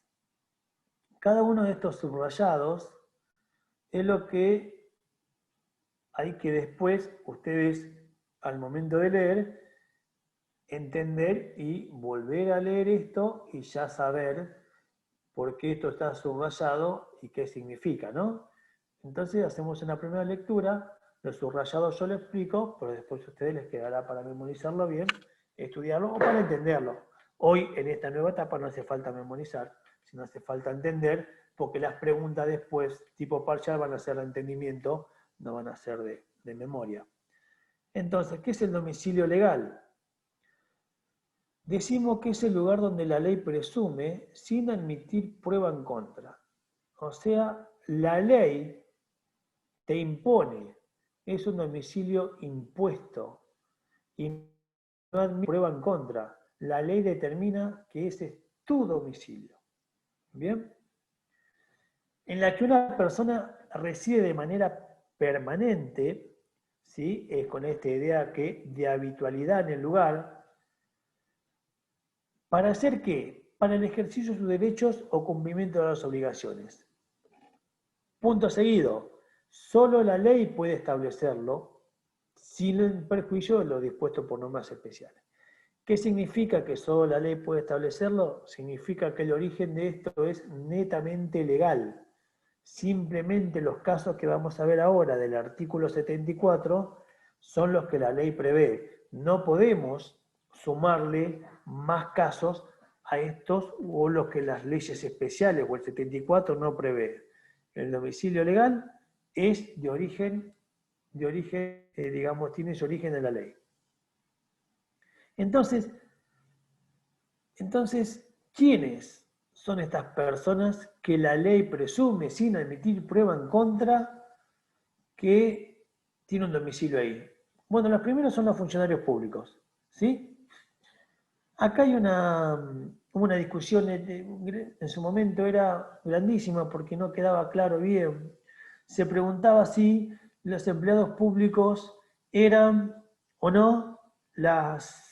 cada uno de estos subrayados es lo que hay que después ustedes, al momento de leer, entender y volver a leer esto y ya saber por qué esto está subrayado y qué significa, ¿no? Entonces hacemos una primera lectura Lo subrayado yo lo explico, pero después a ustedes les quedará para memorizarlo bien, estudiarlo o para entenderlo. Hoy, en esta nueva etapa, no hace falta memorizar, sino hace falta entender, porque las preguntas después, tipo parcial, van a ser de entendimiento, no van a ser de memoria. Entonces, ¿qué es el domicilio legal? Decimos que es el lugar donde la ley presume sin admitir prueba en contra. O sea, la ley te impone, es un domicilio impuesto y no admite prueba en contra. La ley determina que ese es tu domicilio. ¿Bien? En la que una persona reside de manera permanente, ¿sí? Es con esta idea que de habitualidad en el lugar. ¿Para hacer qué? Para el ejercicio de sus derechos o cumplimiento de las obligaciones. Punto seguido. Solo la ley puede establecerlo sin el perjuicio de lo dispuesto por normas especiales. ¿Qué significa que solo la ley puede establecerlo? Significa que el origen de esto es netamente legal. Simplemente los casos que vamos a ver ahora del artículo 74 son los que la ley prevé. No podemos sumarle más casos a estos o los que las leyes especiales o el 74 no prevé. El domicilio legal es de origen, digamos, tiene su origen en la ley. Entonces, ¿quiénes son estas personas que la ley presume, sin admitir prueba en contra, que tiene un domicilio ahí? Bueno, los primeros son los funcionarios públicos, ¿sí? Acá hay una discusión, en su momento era grandísima porque no quedaba claro bien. Se preguntaba si los empleados públicos eran o no las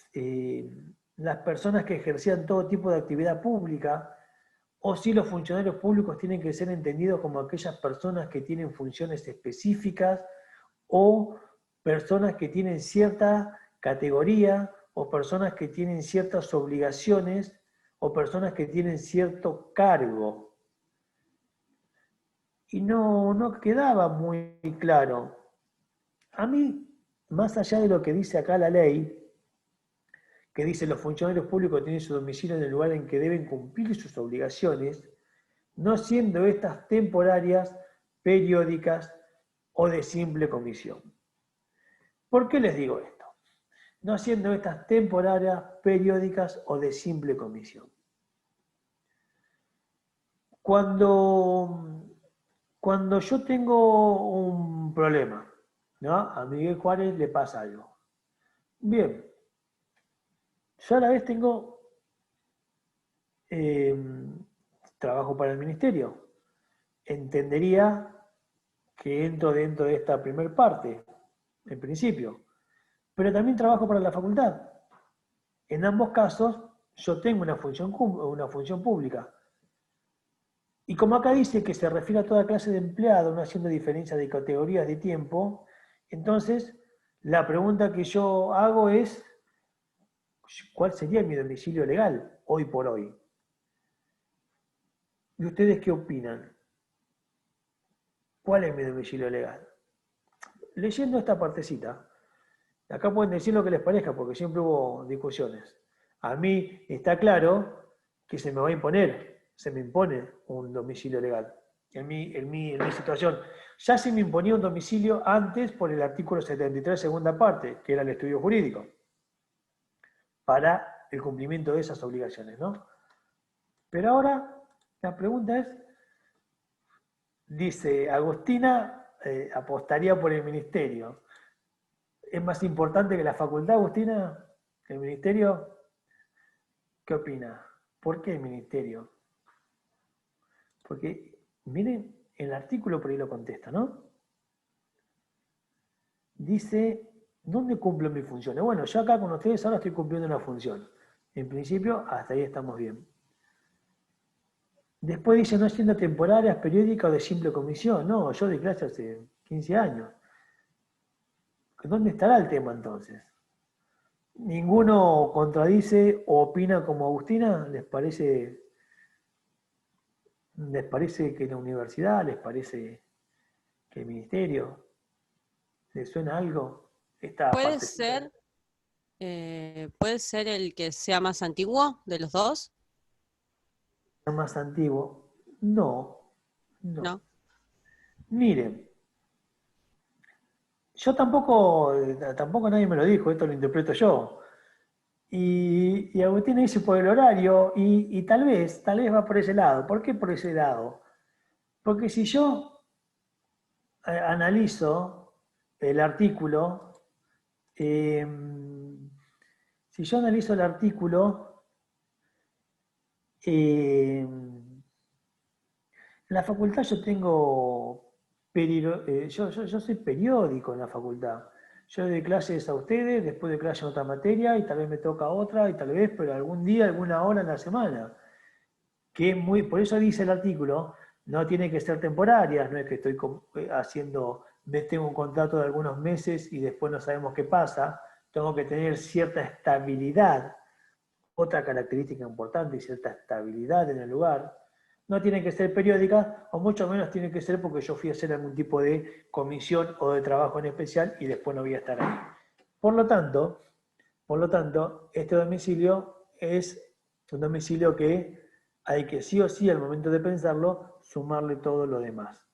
personas que ejercían todo tipo de actividad pública, o si los funcionarios públicos tienen que ser entendidos como aquellas personas que tienen funciones específicas o personas que tienen cierta categoría o personas que tienen ciertas obligaciones o personas que tienen cierto cargo. Y no quedaba muy claro. A mí, más allá de lo que dice acá la ley, que dice los funcionarios públicos tienen su domicilio en el lugar en que deben cumplir sus obligaciones, no siendo estas temporarias, periódicas o de simple comisión. ¿Por qué les digo esto? No siendo estas temporarias, periódicas o de simple comisión. Cuando yo tengo un problema, ¿no? A Miguel Juárez le pasa algo. Bien, yo a la vez tengo trabajo para el ministerio. Entendería que entro dentro de esta primer parte, en principio. Pero también trabajo para la facultad. En ambos casos, yo tengo una función pública. Y como acá dice que se refiere a toda clase de empleado, no haciendo diferencia de categorías de tiempo, entonces la pregunta que yo hago es, ¿cuál sería mi domicilio legal hoy por hoy? ¿Y ustedes qué opinan? ¿Cuál es mi domicilio legal? Leyendo esta partecita, acá pueden decir lo que les parezca, porque siempre hubo discusiones. A mí está claro que se me va a imponer, se me impone un domicilio legal. En mi situación. Ya se me imponía un domicilio antes por el artículo 73, segunda parte, que era el estudio jurídico, para el cumplimiento de esas obligaciones, ¿no? Pero ahora la pregunta es, dice, Agustina apostaría por el ministerio. ¿Es más importante que la facultad, Agustina? ¿El ministerio? ¿Qué opina? ¿Por qué el ministerio? Porque, miren, el artículo por ahí lo contesta, ¿no? Dice, ¿dónde cumplo mis funciones? Bueno, yo acá con ustedes ahora estoy cumpliendo una función. En principio, hasta ahí estamos bien. Después dice, no siendo temporarias, periódicas o de simple comisión. No, yo doy clase hace 15 años. ¿Dónde estará el tema entonces? ¿Ninguno contradice o opina como Agustina? ¿Les parece que la universidad? ¿Les parece que el ministerio? ¿Le suena algo? Esta Puede partecita. puede ser el que sea más antiguo de los dos, Más antiguo. No, no. ¿no? Miren, yo tampoco nadie me lo dijo, esto lo interpreto yo. Y Agustín dice por el horario, y tal vez va por ese lado. ¿Por qué por ese lado? Porque si yo analizo el artículo, eh, si yo analizo el artículo, en la facultad yo tengo, yo soy periódico en la facultad. Yo doy clases a ustedes, después de clase en otra materia, y tal vez me toca otra, y tal vez, pero algún día, alguna hora en la semana. Que es muy, por eso dice el artículo, no tiene que ser temporarias, no es que estoy tengo un contrato de algunos meses y después no sabemos qué pasa, tengo que tener cierta estabilidad, otra característica importante, cierta estabilidad en el lugar. No tiene que ser periódica, o mucho menos tiene que ser porque yo fui a hacer algún tipo de comisión o de trabajo en especial y después no voy a estar ahí. Por lo tanto, este domicilio es un domicilio que hay que sí o sí, al momento de pensarlo, sumarle todo lo demás.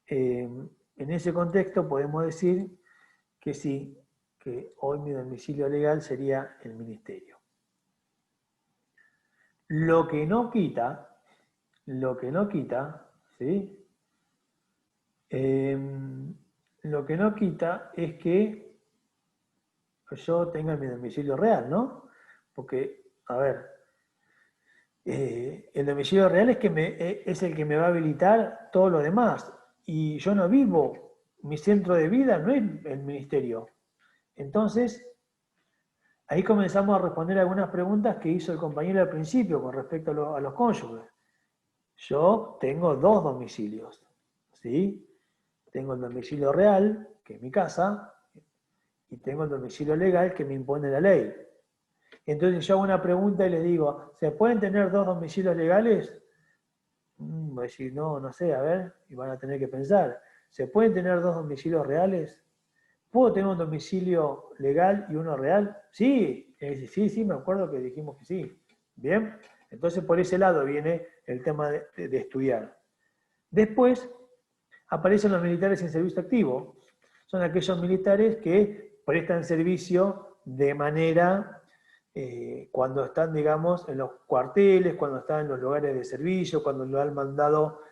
En ese contexto podemos decir que sí, que hoy mi domicilio legal sería el ministerio. Lo que no quita, ¿sí? Lo que no quita es que yo tenga mi domicilio real, ¿no? Porque, a ver, el domicilio real es el que me va a habilitar todo lo demás. Y yo no vivo, mi centro de vida no es el ministerio. Entonces, ahí comenzamos a responder algunas preguntas que hizo el compañero al principio con respecto a los cónyuges. Yo tengo dos domicilios, ¿sí? Tengo el domicilio real, que es mi casa, y tengo el domicilio legal que me impone la ley. Entonces yo hago una pregunta y les digo, ¿se pueden tener dos domicilios legales? Voy a decir, no, no sé, a ver, y van a tener que pensar. ¿Se pueden tener dos domicilios reales? ¿Puedo tener un domicilio legal y uno real? Sí, sí, me acuerdo que dijimos que sí. Bien, entonces por ese lado viene el tema de estudiar. Después aparecen los militares en servicio activo. Son aquellos militares que prestan servicio de manera, cuando están, digamos, en los cuarteles, cuando están en los lugares de servicio, cuando lo han mandado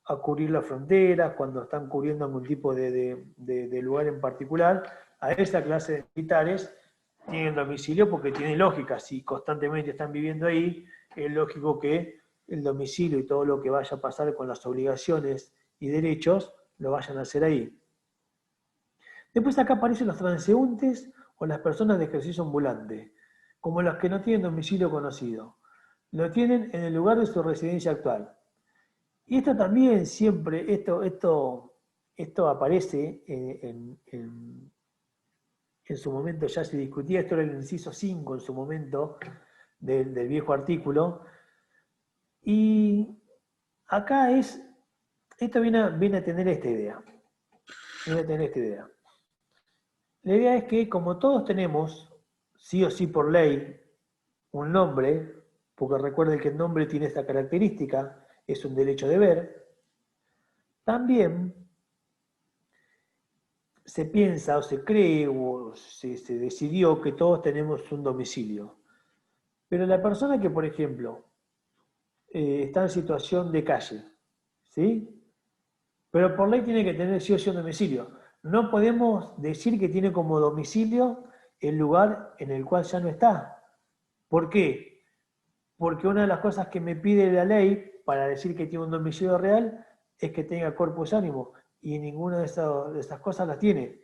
a cubrir las fronteras, cuando están cubriendo algún tipo de lugar en particular. A esa clase de militares tienen domicilio porque tiene lógica. Si constantemente están viviendo ahí, es lógico que el domicilio y todo lo que vaya a pasar con las obligaciones y derechos lo vayan a hacer ahí. Después acá aparecen los transeúntes o las personas de ejercicio ambulante, como los que no tienen domicilio conocido. Lo tienen en el lugar de su residencia actual. Y esto también siempre, esto aparece en su momento, ya se discutía, esto era el inciso 5 en su momento del viejo artículo. Y acá esto viene a tener esta idea. La idea es que como todos tenemos, sí o sí por ley, un nombre, porque recuerden que el nombre tiene esta característica, es un derecho de ver, también se piensa o se cree o se decidió que todos tenemos un domicilio. Pero la persona que, por ejemplo, está en situación de calle, ¿sí? Pero por ley tiene que tener sí o sí un domicilio. No podemos decir que tiene como domicilio el lugar en el cual ya no está. ¿Por qué? Porque una de las cosas que me pide la ley para decir que tiene un domicilio real es que tenga corpus ánimo, y ninguna de esas cosas las tiene.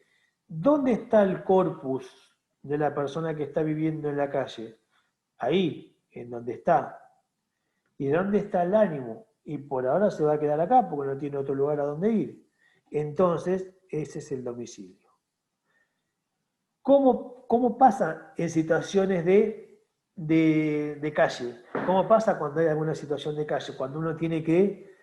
¿Dónde está el corpus de la persona que está viviendo en la calle? Ahí, en donde está. ¿Y dónde está el ánimo? Y por ahora se va a quedar acá porque no tiene otro lugar a donde ir. Entonces, ese es el domicilio. ¿Cómo pasa en situaciones de calle? ¿Cómo pasa cuando hay alguna situación de calle? Cuando uno tiene que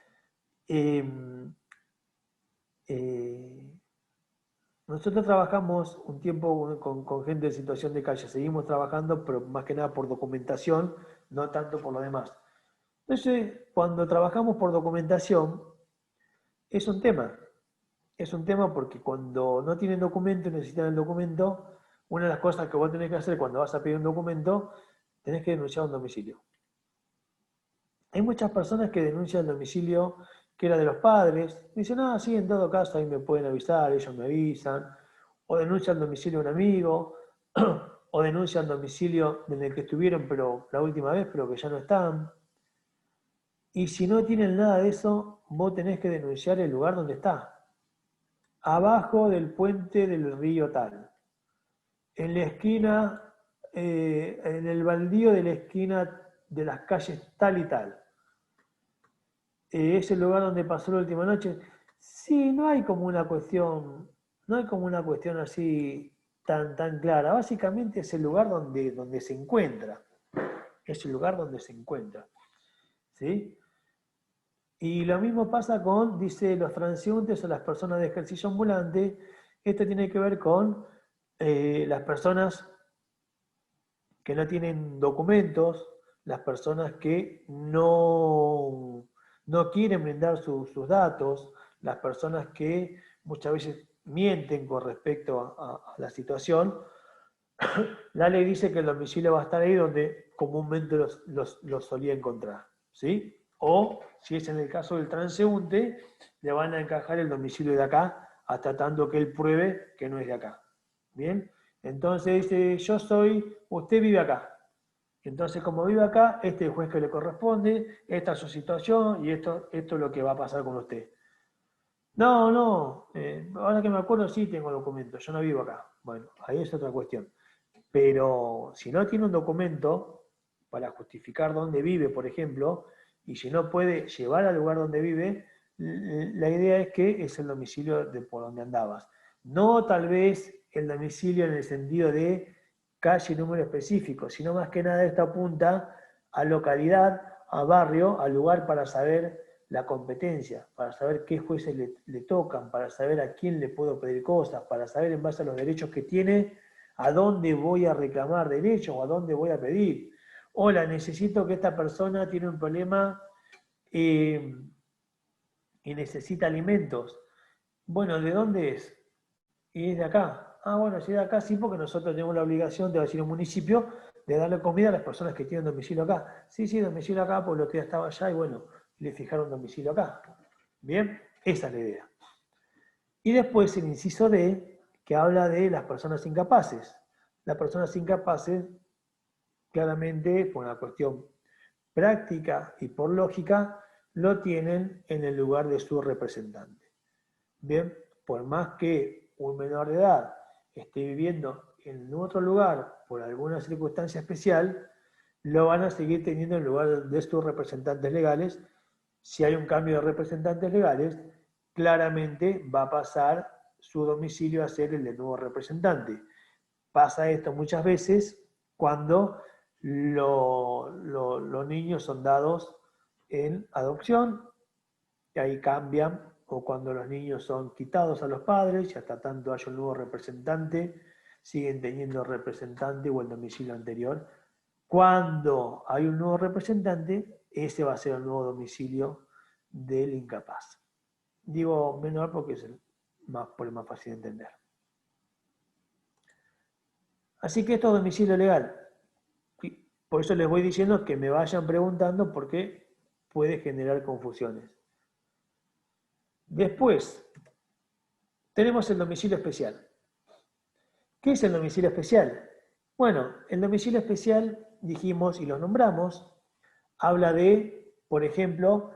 Nosotros trabajamos un tiempo con gente en situación de calle, seguimos trabajando, pero más que nada por documentación, no tanto por lo demás. Entonces, cuando trabajamos por documentación, es un tema. Es un tema porque cuando no tienen documento y necesitan el documento, una de las cosas que vos tenés que hacer cuando vas a pedir un documento, tenés que denunciar un domicilio. Hay muchas personas que denuncian el domicilio que era de los padres. Dicen, ah, sí, en todo caso ahí me pueden avisar, ellos me avisan. O denuncian el domicilio de un amigo, o denuncian el domicilio en el que estuvieron pero la última vez, pero que ya no están. Y si no tienen nada de eso, vos tenés que denunciar el lugar donde está. Abajo del puente del río tal. En la esquina, en el baldío de la esquina de las calles tal y tal. Es el lugar donde pasó la última noche. Sí, no hay como una cuestión, no hay como una cuestión así tan clara. Básicamente es el lugar donde se encuentra. Es el lugar donde se encuentra. ¿Sí? Y lo mismo pasa con, dice, los transeúntes o las personas de ejercicio ambulante. Esto tiene que ver con las personas que no tienen documentos, las personas que no quieren brindar sus datos, las personas que muchas veces mienten con respecto a la situación. La ley dice que el domicilio va a estar ahí donde comúnmente los solía encontrar, ¿sí? O, si es en el caso del transeúnte, le van a encajar el domicilio de acá hasta tanto que él pruebe que no es de acá. ¿Bien? Entonces dice, usted vive acá. Entonces, como vive acá, este es el juez que le corresponde, esta es su situación y esto es lo que va a pasar con usted. No, ahora que me acuerdo sí tengo documentos, yo no vivo acá. Bueno, ahí es otra cuestión. Pero si no tiene un documento para justificar dónde vive, por ejemplo, y si no puede llevar al lugar donde vive, la idea es que es el domicilio de por donde andabas. No tal vez el domicilio en el sentido de calle y número específico, sino más que nada esto apunta a localidad, a barrio, al lugar para saber la competencia, para saber qué jueces le tocan, para saber a quién le puedo pedir cosas, para saber en base a los derechos que tiene, a dónde voy a reclamar derechos o a dónde voy a pedir. Hola, necesito que esta persona tiene un problema y necesita alimentos. Bueno, ¿de dónde es? Y es de acá. Ah, bueno, si es de acá, sí, porque nosotros tenemos la obligación de decir un municipio de darle comida a las personas que tienen domicilio acá. Sí, domicilio acá, porque lo que estaba allá y bueno, le fijaron domicilio acá. Bien, esa es la idea. Y después el inciso D, que habla de las personas incapaces. Las personas incapaces, claramente, por una cuestión práctica y por lógica, lo tienen en el lugar de su representante. Bien, por más que un menor de edad esté viviendo en otro lugar por alguna circunstancia especial, lo van a seguir teniendo en lugar de sus representantes legales. Si hay un cambio de representantes legales, claramente va a pasar su domicilio a ser el del nuevo representante. Pasa esto muchas veces cuando los niños son dados en adopción, y ahí cambian, o cuando los niños son quitados a los padres y hasta tanto haya un nuevo representante, siguen teniendo representante o el domicilio anterior. Cuando hay un nuevo representante, ese va a ser el nuevo domicilio del incapaz. Digo menor porque es el más fácil de entender. Así que esto es domicilio legal. Por eso les voy diciendo que me vayan preguntando porque puede generar confusiones. Después, tenemos el domicilio especial. ¿Qué es el domicilio especial? Bueno, el domicilio especial, dijimos y lo nombramos, habla de, por ejemplo,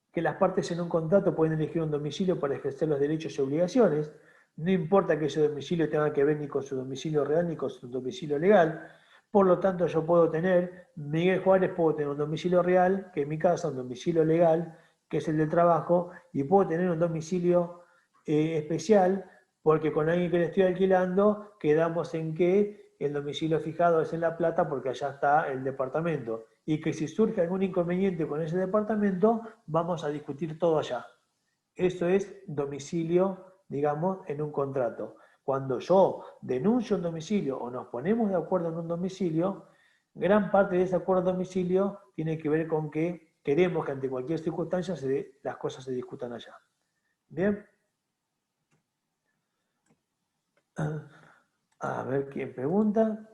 que las partes en un contrato pueden elegir un domicilio para ejercer los derechos y obligaciones. No importa que ese domicilio tenga que ver ni con su domicilio real ni con su domicilio legal. Por lo tanto, yo puedo tener, Miguel Juárez, puedo tener un domicilio real, que es mi casa, un domicilio legal, que es el del trabajo, y puedo tener un domicilio especial, porque con alguien que le estoy alquilando, quedamos en que el domicilio fijado es en La Plata, porque allá está el departamento. Y que si surge algún inconveniente con ese departamento, vamos a discutir todo allá. Eso es domicilio digamos, en un contrato. Cuando yo denuncio un domicilio o nos ponemos de acuerdo en un domicilio, gran parte de ese acuerdo de domicilio tiene que ver con que queremos que ante cualquier circunstancia las cosas se discutan allá. ¿Bien? A ver quién pregunta.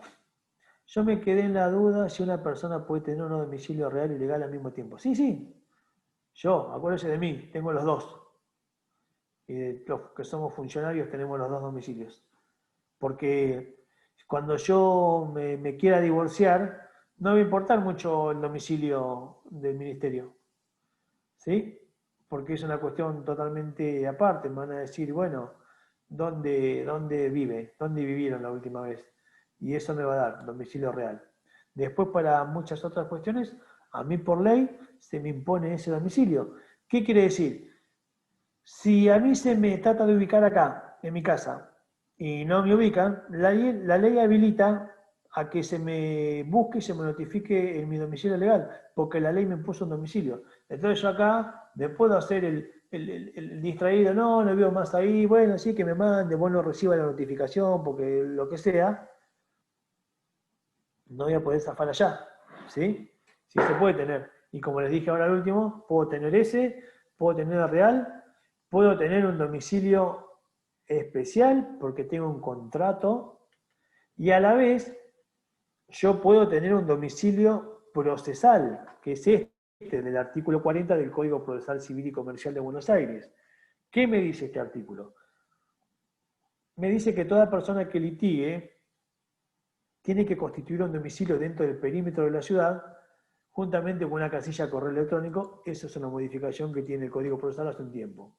Yo me quedé en la duda si una persona puede tener un domicilio real y legal al mismo tiempo. Sí, sí. Yo, acuérdese de mí, tengo los dos. Y de los que somos funcionarios tenemos los dos domicilios. Porque cuando yo me quiera divorciar, no me va a importar mucho el domicilio del ministerio. ¿Sí? Porque es una cuestión totalmente aparte. Me van a decir, bueno, ¿dónde vive? ¿Dónde vivieron la última vez? Y eso me va a dar domicilio real. Después, para muchas otras cuestiones, a mí por ley se me impone ese domicilio. ¿Qué quiere decir? Si a mí se me trata de ubicar acá, en mi casa, y no me ubican, la ley habilita a que se me busque y se me notifique en mi domicilio legal, porque la ley me puso un domicilio. Entonces yo acá me puedo hacer el distraído, no veo más ahí, bueno, sí que me mande, vos no recibas la notificación, porque lo que sea, no voy a poder zafar allá, ¿sí? Sí se puede tener. Y como les dije ahora al último, puedo tener ese, puedo tener el real, puedo tener un domicilio especial porque tengo un contrato y a la vez yo puedo tener un domicilio procesal, que es este del artículo 40 del Código Procesal Civil y Comercial de Buenos Aires. ¿Qué me dice este artículo? Me dice que toda persona que litigue tiene que constituir un domicilio dentro del perímetro de la ciudad, juntamente con una casilla de correo electrónico. Esa es una modificación que tiene el Código Procesal hace un tiempo.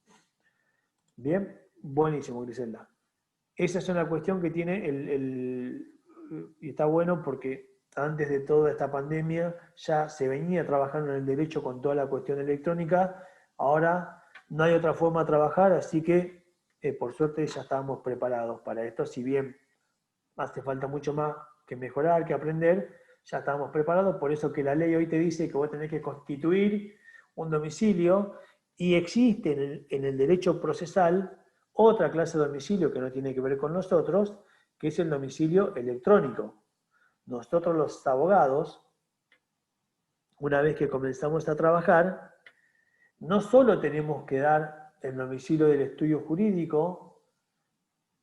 Bien, buenísimo, Griselda. Esa es una cuestión que tiene y está bueno porque antes de toda esta pandemia ya se venía trabajando en el derecho con toda la cuestión electrónica. Ahora no hay otra forma de trabajar, así que por suerte ya estábamos preparados para esto. Si bien hace falta mucho más que mejorar, que aprender, ya estamos preparados. Por eso que la ley hoy te dice que vos tenés que constituir un domicilio y existe en el derecho procesal otra clase de domicilio que no tiene que ver con nosotros, que es el domicilio electrónico. Nosotros los abogados, una vez que comenzamos a trabajar, no solo tenemos que dar el domicilio del estudio jurídico,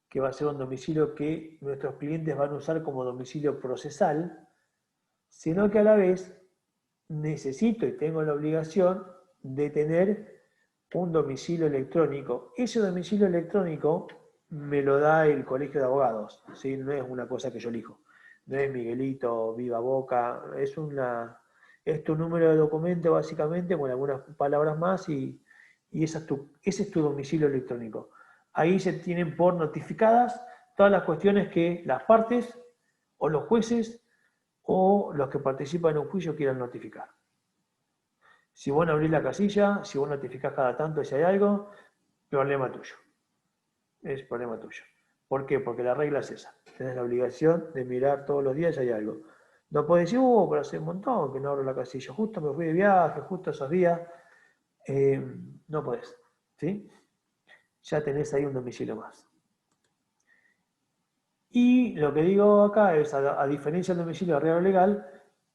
que va a ser un domicilio que nuestros clientes van a usar como domicilio procesal, sino que a la vez necesito y tengo la obligación de tener un domicilio electrónico. Ese domicilio electrónico me lo da el Colegio de Abogados, ¿sí? No es una cosa que yo elijo. No es Miguelito, Viva Boca, es tu número de documento básicamente con algunas palabras más y ese es tu domicilio electrónico. Ahí se tienen por notificadas todas las cuestiones que las partes o los jueces o los que participan en un juicio quieran notificar. Si vos no abrís la casilla, si vos notificás cada tanto si hay algo, problema tuyo. Es problema tuyo. ¿Por qué? Porque la regla es esa. Tenés la obligación de mirar todos los días si hay algo. No podés decir, pero hace un montón que no abro la casilla. Justo me fui de viaje, justo esos días. No podés. ¿Sí? Ya tenés ahí un domicilio más. Y lo que digo acá es, a diferencia del domicilio real o legal,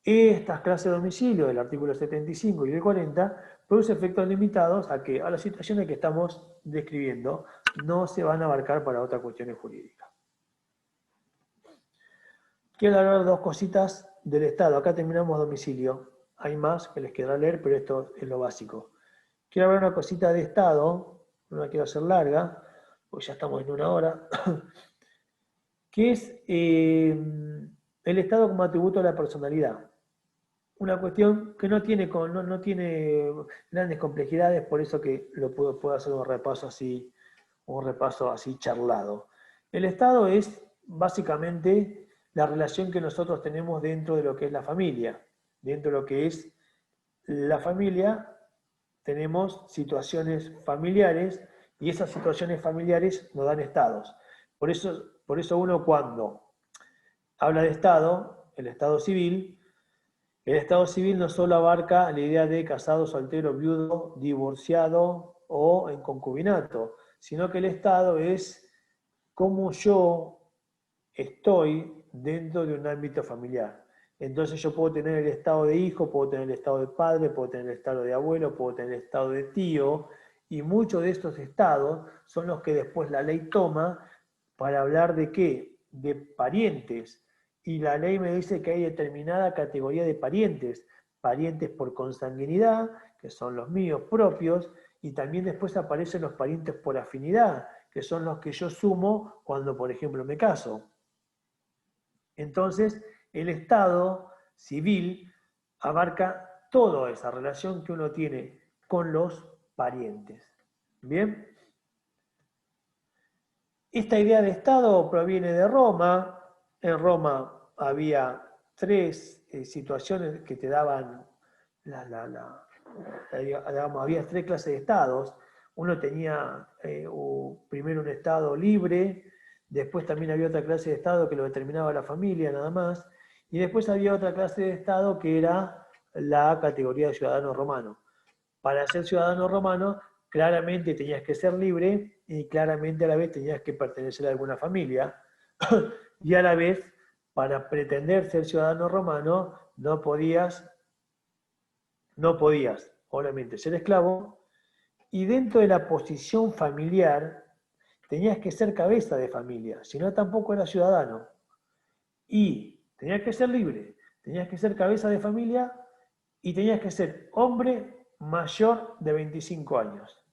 estas clases de domicilio del artículo 75 y del 40 producen efectos limitados a que a las situaciones que estamos describiendo no se van a abarcar para otras cuestiones jurídicas. Quiero hablar dos cositas del Estado. Acá terminamos domicilio. Hay más que les quedará leer, pero esto es lo básico. Quiero hablar una cosita de Estado, no la quiero hacer larga, porque ya estamos en una hora, que es el Estado como atributo a la personalidad. Una cuestión que no tiene grandes complejidades, por eso que lo puedo hacer un repaso así charlado. El Estado es básicamente la relación que nosotros tenemos dentro de lo que es la familia. Dentro de lo que es la familia tenemos situaciones familiares y esas situaciones familiares nos dan estados. Por eso uno cuando habla de Estado, el Estado civil no solo abarca la idea de casado, soltero, viudo, divorciado o en concubinato, sino que el estado es cómo yo estoy dentro de un ámbito familiar. Entonces yo puedo tener el estado de hijo, puedo tener el estado de padre, puedo tener el estado de abuelo, puedo tener el estado de tío, y muchos de estos estados son los que después la ley toma para hablar de ¿qué? De parientes. Y la ley me dice que hay determinada categoría de parientes, parientes por consanguinidad, que son los míos propios, y también después aparecen los parientes por afinidad, que son los que yo sumo cuando, por ejemplo, me caso. Entonces, el Estado civil abarca toda esa relación que uno tiene con los parientes. ¿Bien? Esta idea de Estado proviene de Roma. En Roma había tres situaciones que te daban digamos, había tres clases de estados. Uno tenía primero un estado libre, después también había otra clase de estado que lo determinaba la familia nada más, y después había otra clase de estado que era la categoría de ciudadano romano. Para ser ciudadano romano, claramente tenías que ser libre y claramente a la vez tenías que pertenecer a alguna familia, y a la vez, para pretender ser ciudadano romano, no podías, obviamente, ser esclavo, y dentro de la posición familiar tenías que ser cabeza de familia, si no tampoco eras ciudadano. Y tenías que ser libre, tenías que ser cabeza de familia y tenías que ser hombre mayor de 25 años.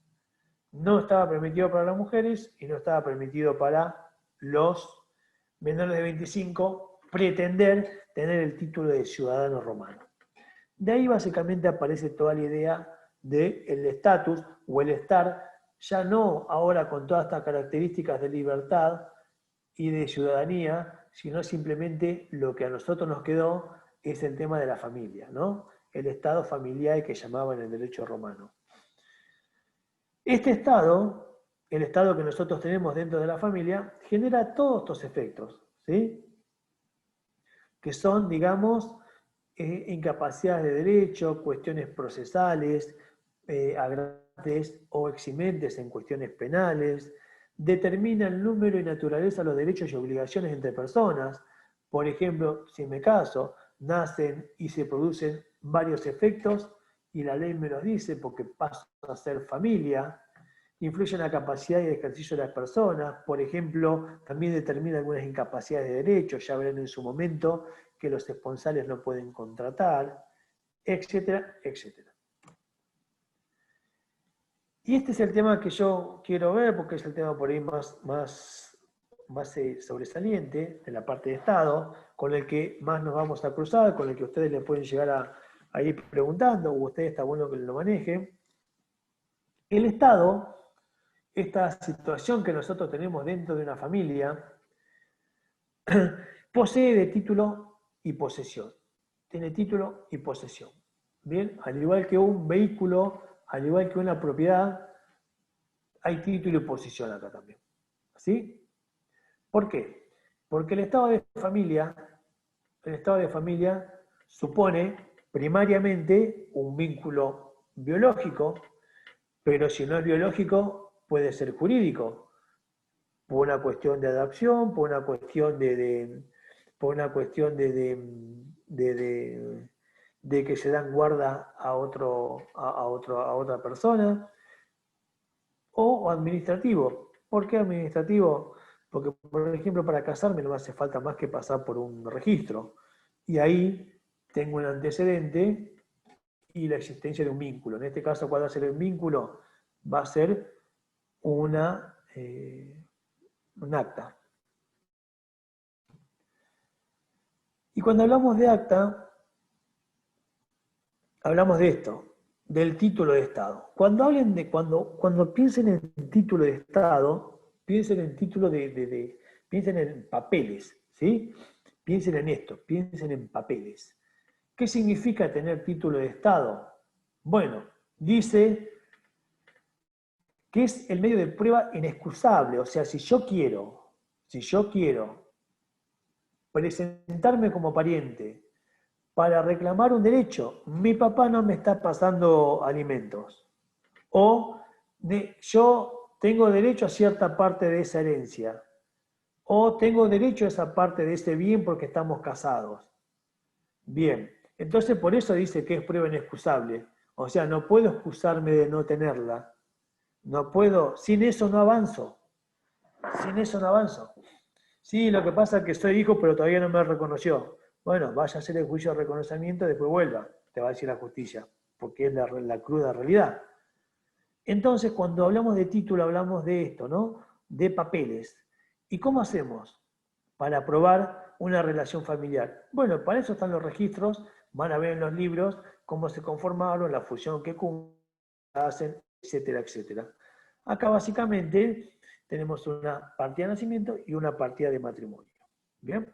No estaba permitido para las mujeres y no estaba permitido para los menores de 25 pretender tener el título de ciudadano romano. De ahí básicamente aparece toda la idea del estatus o el estar, ya no ahora con todas estas características de libertad y de ciudadanía, sino simplemente lo que a nosotros nos quedó es el tema de la familia, ¿no? El estado familiar que llamaban en el derecho romano. Este estado, el estado que nosotros tenemos dentro de la familia, genera todos estos efectos, ¿sí? Que son, digamos, incapacidades de derecho, cuestiones procesales, agravantes o eximentes en cuestiones penales, determina el número y naturaleza de los derechos y obligaciones entre personas. Por ejemplo, si me caso, nacen y se producen varios efectos, y la ley me los dice porque paso a ser familia. Influye en la capacidad y el ejercicio de las personas. Por ejemplo, también determina algunas incapacidades de derecho, ya verán en su momento que los esponsales no pueden contratar, etcétera, etcétera. Y este es el tema que yo quiero ver, porque es el tema por ahí más sobresaliente de la parte de Estado, con el que más nos vamos a cruzar, con el que ustedes le pueden llegar a ir preguntando, o ustedes está bueno que lo manejen. El Estado, esta situación que nosotros tenemos dentro de una familia, posee de título y posesión. Tiene título y posesión. Bien, al igual que un vehículo, al igual que una propiedad, hay título y posesión acá también. ¿Sí? ¿Por qué? Porque el estado de familia supone primariamente un vínculo biológico, pero si no es biológico, puede ser jurídico, por una cuestión de adopción, por una cuestión de que se dan guarda a otra persona, o administrativo. ¿Por qué administrativo? Porque, por ejemplo, para casarme no me hace falta más que pasar por un registro, y ahí tengo un antecedente y la existencia de un vínculo. En este caso, ¿cuál va a ser el vínculo? Va a ser un acta. Y cuando hablamos de acta, hablamos de esto, del título de Estado. Cuando piensen en título de Estado, piensen en piensen en papeles, ¿sí? Piensen en esto, piensen en papeles. ¿Qué significa tener título de Estado? Bueno, dice que es el medio de prueba inexcusable. O sea, si yo quiero presentarme como pariente para reclamar un derecho, mi papá no me está pasando alimentos, o yo tengo derecho a cierta parte de esa herencia, o tengo derecho a esa parte de ese bien porque estamos casados. Bien, entonces por eso dice que es prueba inexcusable. O sea, no puedo excusarme de no tenerla. No puedo, sin eso no avanzo. Sin eso no avanzo. Sí, lo que pasa es que soy hijo, pero todavía no me reconoció. Bueno, vaya a hacer el juicio de reconocimiento y después vuelva, te va a decir la justicia, porque es la cruda realidad. Entonces, cuando hablamos de título, hablamos de esto, ¿no? De papeles. ¿Y cómo hacemos para probar una relación familiar? Bueno, para eso están los registros, van a ver en los libros cómo se conformaron, la función que hacen, etcétera, etcétera. Acá básicamente tenemos una partida de nacimiento y una partida de matrimonio. ¿Bien?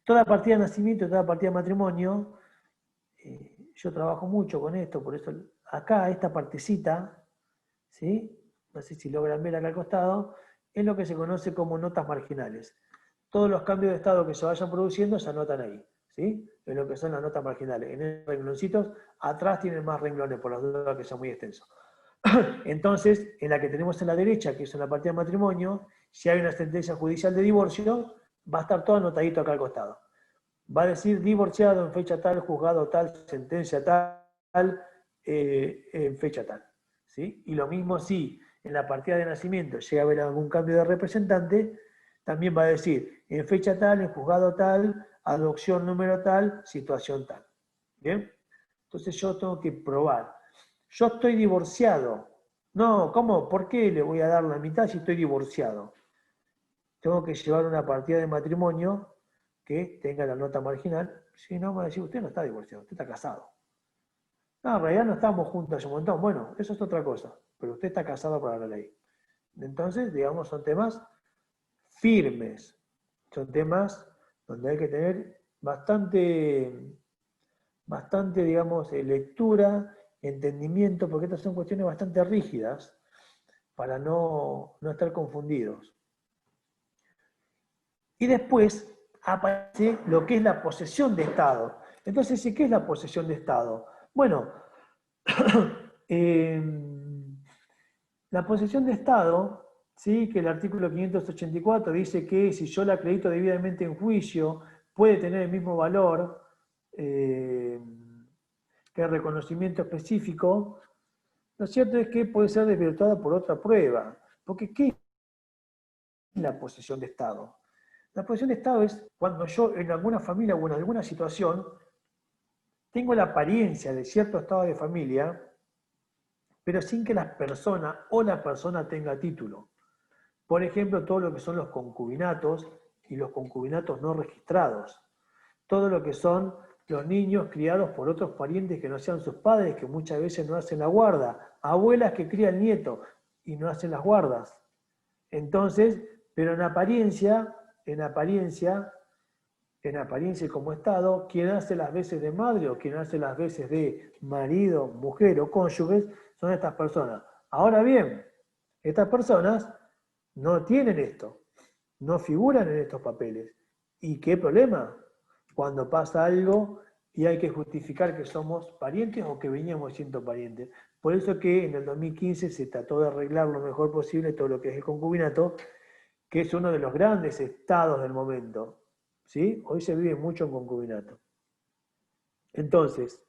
Toda partida de nacimiento y toda partida de matrimonio, yo trabajo mucho con esto, por eso acá esta partecita, ¿sí? No sé si logran ver acá al costado, es lo que se conoce como notas marginales. Todos los cambios de estado que se vayan produciendo se anotan ahí, ¿sí? En lo que son las notas marginales. En esos rengloncitos, atrás tienen más renglones, por las dudas que son muy extensos. Entonces, en la que tenemos en la derecha, que es una partida de matrimonio, si hay una sentencia judicial de divorcio, va a estar todo anotadito acá al costado. Va a decir divorciado en fecha tal, juzgado tal, sentencia tal, en fecha tal. ¿Sí? Y lo mismo si en la partida de nacimiento llega a haber algún cambio de representante, también va a decir en fecha tal, en juzgado tal, adopción número tal, situación tal. ¿Bien? Entonces yo tengo que probar. Yo estoy divorciado. No, ¿cómo? ¿Por qué le voy a dar la mitad si estoy divorciado? Tengo que llevar una partida de matrimonio que tenga la nota marginal. Si no, me va a decir, usted no está divorciado, usted está casado. No, en realidad no estamos juntos hace un montón. Bueno, eso es otra cosa, pero usted está casado para la ley. Entonces, digamos, son temas firmes. Son temas donde hay que tener bastante, digamos, lectura, entendimiento, porque estas son cuestiones bastante rígidas para no estar confundidos. Y después aparece lo que es la posesión de Estado. Entonces, ¿qué es la posesión de Estado? Bueno, la posesión de Estado, ¿sí? Que el artículo 584 dice que si yo la acredito debidamente en juicio, puede tener el mismo valor que el reconocimiento específico. Lo cierto es que puede ser desvirtuada por otra prueba. Porque ¿qué es la posesión de Estado? La posesión de Estado es cuando yo en alguna familia o en alguna situación tengo la apariencia de cierto estado de familia, pero sin que la persona o la persona tenga título. Por ejemplo, todo lo que son los concubinatos y los concubinatos no registrados. Todo lo que son los niños criados por otros parientes que no sean sus padres, que muchas veces no hacen la guarda. Abuelas que crían nietos y no hacen las guardas. Entonces, pero en apariencia como Estado, quien hace las veces de madre o quien hace las veces de marido, mujer o cónyuges, son estas personas. Ahora bien, estas personas no tienen esto, no figuran en estos papeles. ¿Y qué problema? Cuando pasa algo y hay que justificar que somos parientes o que veníamos siendo parientes. Por eso que en el 2015 se trató de arreglar lo mejor posible todo lo que es el concubinato, que es uno de los grandes estados del momento. ¿Sí? Hoy se vive mucho en concubinato. Entonces,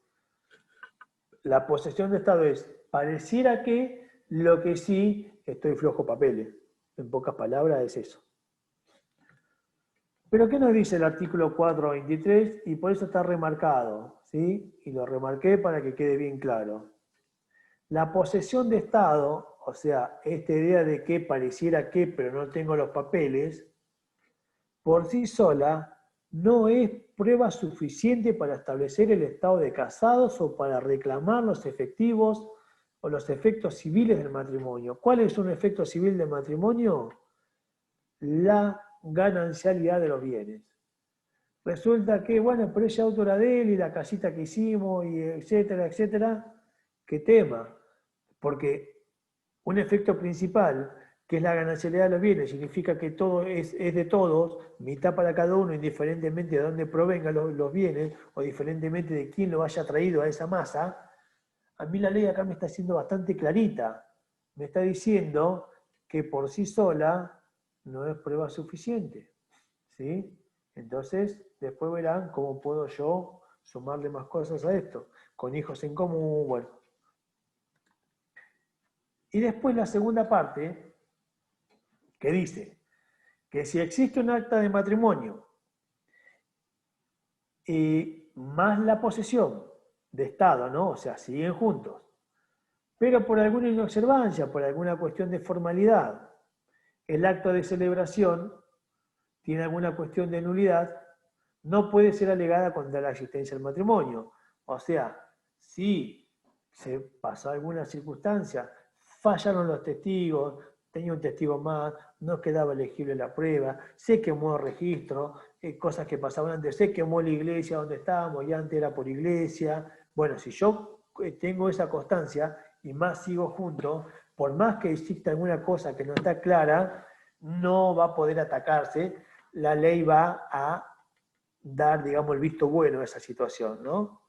la posesión de Estado es, pareciera que, lo que sí, estoy flojo papeles. En pocas palabras es eso. Pero ¿qué nos dice el artículo 423? Y por eso está remarcado, ¿sí? Y lo remarqué para que quede bien claro. La posesión de Estado, o sea, esta idea de que pareciera que, pero no tengo los papeles, por sí sola, no es prueba suficiente para establecer el estado de casados o para reclamar los efectivos o los efectos civiles del matrimonio. ¿Cuál es un efecto civil del matrimonio? La ganancialidad de los bienes. Resulta que, bueno, pero ella es autora de él y la casita que hicimos, y etcétera, etcétera. ¿Qué tema? Porque un efecto principal, que es la ganancialidad de los bienes, significa que todo es de todos, mitad para cada uno, indiferentemente de dónde provengan los bienes, o diferentemente de quién lo haya traído a esa masa. A mí la ley acá me está siendo bastante clarita. me está diciendo que por sí sola no es prueba suficiente, ¿sí? Entonces, después verán cómo puedo yo sumarle más cosas a esto, con hijos en común, bueno. Y después la segunda parte, que dice que si existe un acta de matrimonio y más la posesión de Estado, ¿no? O sea, siguen juntos, pero por alguna inobservancia, por alguna cuestión de formalidad, el acto de celebración tiene alguna cuestión de nulidad, no puede ser alegada contra la existencia del matrimonio. O sea, si se pasó alguna circunstancia, fallaron los testigos, tenía un testigo más, no quedaba elegible la prueba, se quemó el registro, cosas que pasaban antes, se quemó la iglesia donde estábamos y antes era por iglesia. Bueno, si yo tengo esa constancia y más sigo junto, por más que exista alguna cosa que no está clara, no va a poder atacarse, la ley va a dar, digamos, el visto bueno a esa situación, ¿no?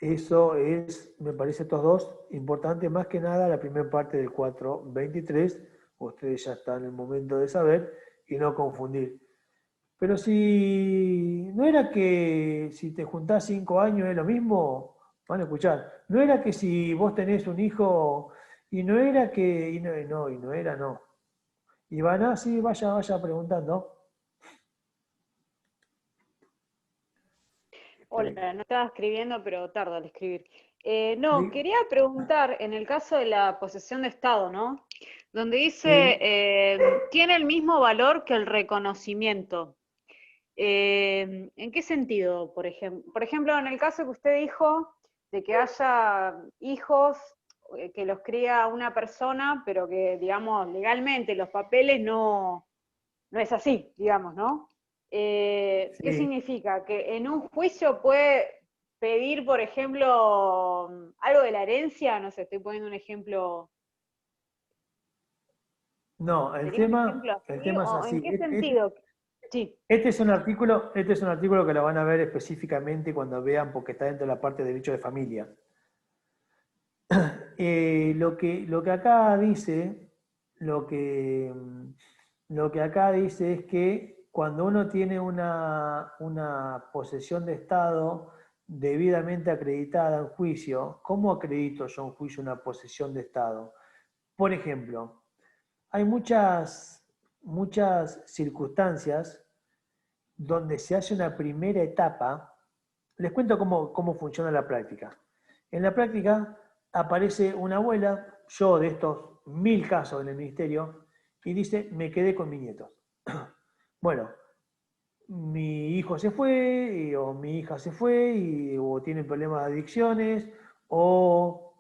Eso es, me parece, estos dos importantes, más que nada la primera parte del 4.23, ustedes ya están en el momento de saber y no confundir. Pero si no era que si te juntás 5 años es lo mismo, van a escuchar, no era que si vos tenés un hijo, y no era que, y no era, no. Y van así, vaya preguntando. Hola, no estaba escribiendo, pero tardo al escribir. No, quería preguntar, en el caso de la posesión de Estado, ¿no? Donde dice, tiene el mismo valor que el reconocimiento. ¿En qué sentido, por ejemplo? Por ejemplo, en el caso que usted dijo, de que haya hijos que los cría una persona, pero que, digamos, legalmente los papeles no es así, digamos, ¿no? ¿Qué significa? Que en un juicio puede pedir, por ejemplo, algo de la herencia, no sé, estoy poniendo un ejemplo. No, el tema es así. ¿En qué sentido? Sí. Este es un artículo que lo van a ver específicamente cuando vean, porque está dentro de la parte de derecho de familia. Lo que acá dice, lo que acá dice es que cuando uno tiene una posesión de Estado debidamente acreditada en juicio, ¿cómo acredito yo en juicio una posesión de Estado? Por ejemplo, hay muchas circunstancias donde se hace una primera etapa. Les cuento cómo funciona la práctica. En la práctica aparece una abuela, yo de estos 1000 casos en el ministerio, y dice, me quedé con mis nietos. Bueno, mi hijo se fue, o mi hija se fue, o tiene problemas de adicciones, o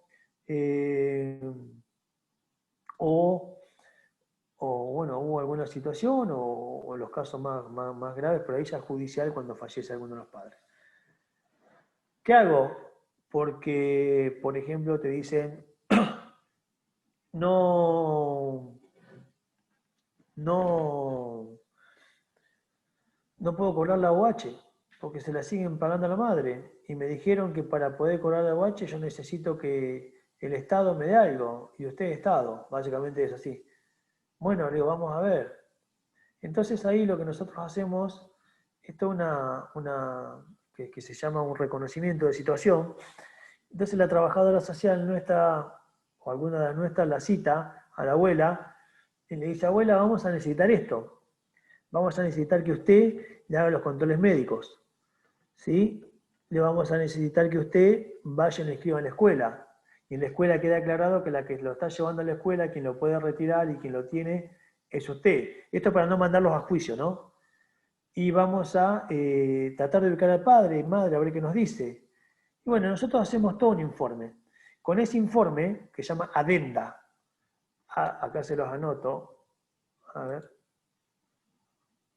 bueno, hubo alguna situación, o los casos más graves, pero ahí ya es judicial cuando fallece alguno de los padres. ¿Qué hago? Porque, por ejemplo, te dicen, no puedo cobrar la OH, porque se la siguen pagando a la madre. Y me dijeron que para poder cobrar la OH yo necesito que el Estado me dé algo, y usted es Estado, básicamente es así. Bueno, le digo, vamos a ver. Entonces ahí lo que nosotros hacemos, esto es que se llama un reconocimiento de situación. Entonces la trabajadora social nuestra, o alguna de las nuestras, la cita a la abuela y le dice, abuela, vamos a necesitar esto. Vamos a necesitar que usted le haga los controles médicos. ¿Sí? Le vamos a necesitar que usted vaya y le escriba en la escuela. Y en la escuela queda aclarado que la que lo está llevando a la escuela, quien lo puede retirar y quien lo tiene es usted. Esto para no mandarlos a juicio, ¿no? Y vamos a tratar de ubicar al padre y madre a ver qué nos dice. Y bueno, nosotros hacemos todo un informe. Con ese informe, que se llama adenda, acá se los anoto, a ver,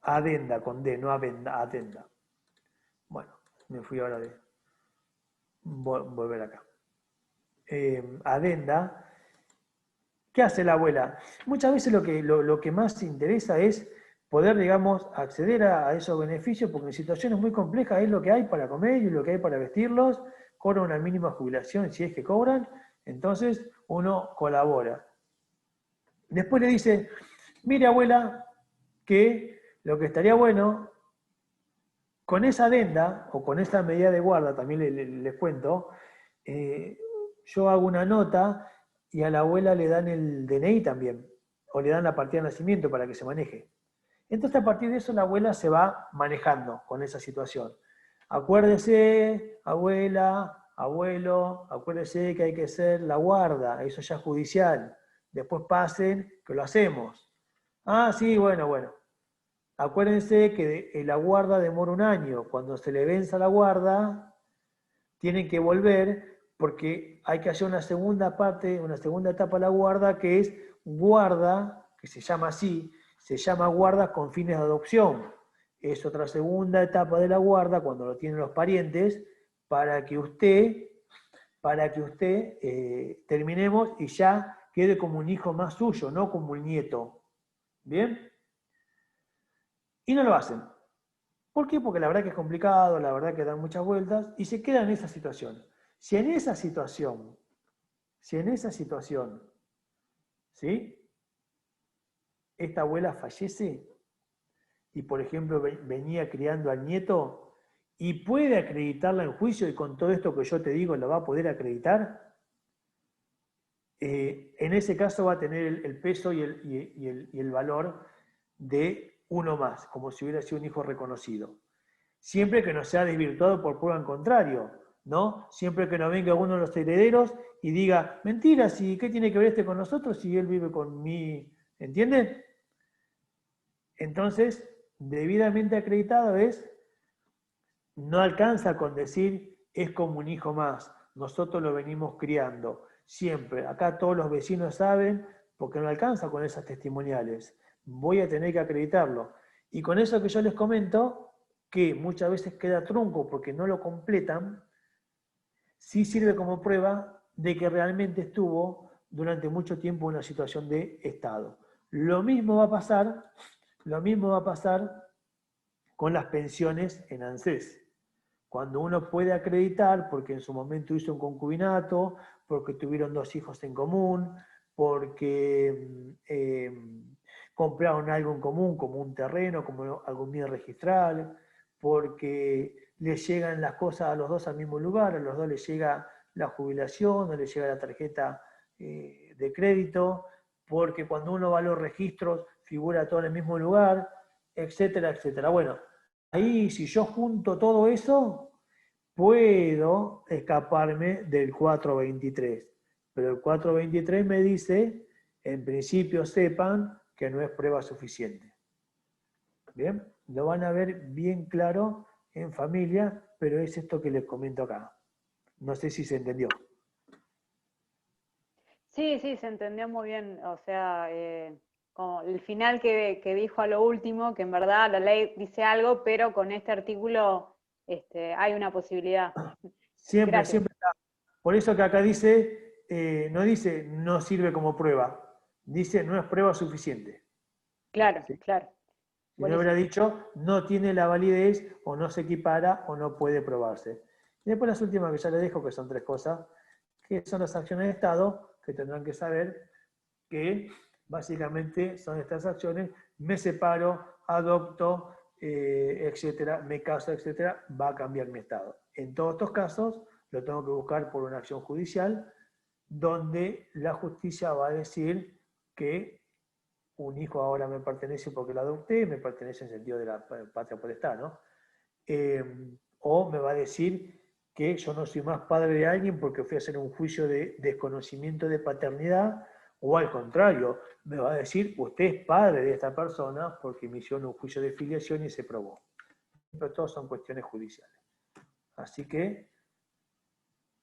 adenda con D, no adenda. Bueno, me fui ahora de volver acá. Adenda. ¿Qué hace la abuela? Muchas veces lo que más interesa es poder, digamos, acceder a esos beneficios, porque en situaciones muy complejas es lo que hay para comer y lo que hay para vestirlos, cobran una mínima jubilación si es que cobran, Entonces uno colabora. Después le dice, mire abuela, que lo que estaría bueno, con esa adenda o con esa medida de guarda, también les cuento, yo hago una nota y a la abuela le dan el DNI también, o le dan la partida de nacimiento para que se maneje. Entonces a partir de eso la abuela se va manejando con esa situación. Acuérdese, abuela, abuelo, acuérdese que hay que hacer la guarda, eso ya es judicial. Después pasen, que lo hacemos. Ah, sí, bueno. Acuérdense que la guarda demora 1 año. Cuando se le venza la guarda, tienen que volver porque hay que hacer una segunda parte, una segunda etapa de la guarda, que es guarda, que se llama así, se llama guarda con fines de adopción. Es otra segunda etapa de la guarda, cuando lo tienen los parientes, para que usted terminemos y ya quede como un hijo más suyo, no como un nieto. ¿Bien? Y no lo hacen. ¿Por qué? Porque la verdad que es complicado, la verdad que dan muchas vueltas y se queda en esa situación. Si en esa situación, ¿sí? Esta abuela fallece y, por ejemplo, venía criando al nieto y puede acreditarla en juicio y con todo esto que yo te digo lo va a poder acreditar, en ese caso va a tener el peso y el valor de uno más, como si hubiera sido un hijo reconocido. Siempre que no sea desvirtuado por prueba en contrario, ¿no? Siempre que no venga uno de los herederos y diga, mentira, ¿sí? ¿Qué tiene que ver este con nosotros si él vive con mí? ¿Entienden? Entonces, debidamente acreditado no alcanza con decir, es como un hijo más, nosotros lo venimos criando, siempre. Acá todos los vecinos saben, porque no alcanza con esas testimoniales. Voy a tener que acreditarlo. Y con eso que yo les comento, que muchas veces queda trunco porque no lo completan, sí sirve como prueba de que realmente estuvo durante mucho tiempo en una situación de estado. Lo mismo va a pasar con las pensiones en ANSES. Cuando uno puede acreditar, porque en su momento hizo un concubinato, porque tuvieron 2 hijos en común, porque compraron algo en común, como un terreno, como algún bien registral, porque les llegan las cosas a los dos al mismo lugar, a los dos les llega la jubilación, o les llega la tarjeta de crédito, porque cuando uno va a los registros figura todo en el mismo lugar, etcétera, etcétera. Bueno, ahí si yo junto todo eso, puedo escaparme del 423. Pero el 423 me dice, en principio sepan que no es prueba suficiente. ¿Bien? Lo van a ver bien claro en familia, pero es esto que les comento acá. No sé si se entendió. Sí, se entendió muy bien. O sea, como el final que dijo a lo último, que en verdad la ley dice algo, pero con este artículo hay una posibilidad. Siempre Gracias. está. Por eso que acá dice, no dice no sirve como prueba, dice no es prueba suficiente. Claro, ¿Sí? claro. Si no hubiera dicho, no tiene la validez, o no se equipara, o no puede probarse. Y después las últimas que ya les dejo, que son 3 cosas, que son las acciones de Estado, que tendrán que saber que básicamente son estas acciones, me separo, adopto, etcétera, me caso, etcétera, va a cambiar mi estado. En todos estos casos, lo tengo que buscar por una acción judicial, donde la justicia va a decir que un hijo ahora me pertenece porque lo adopté, me pertenece en sentido de la patria potestad, ¿no? O me va a decir que yo no soy más padre de alguien porque fui a hacer un juicio de desconocimiento de paternidad, o al contrario, me va a decir, usted es padre de esta persona porque me hicieron un juicio de filiación y se probó. Pero todas son cuestiones judiciales. Así que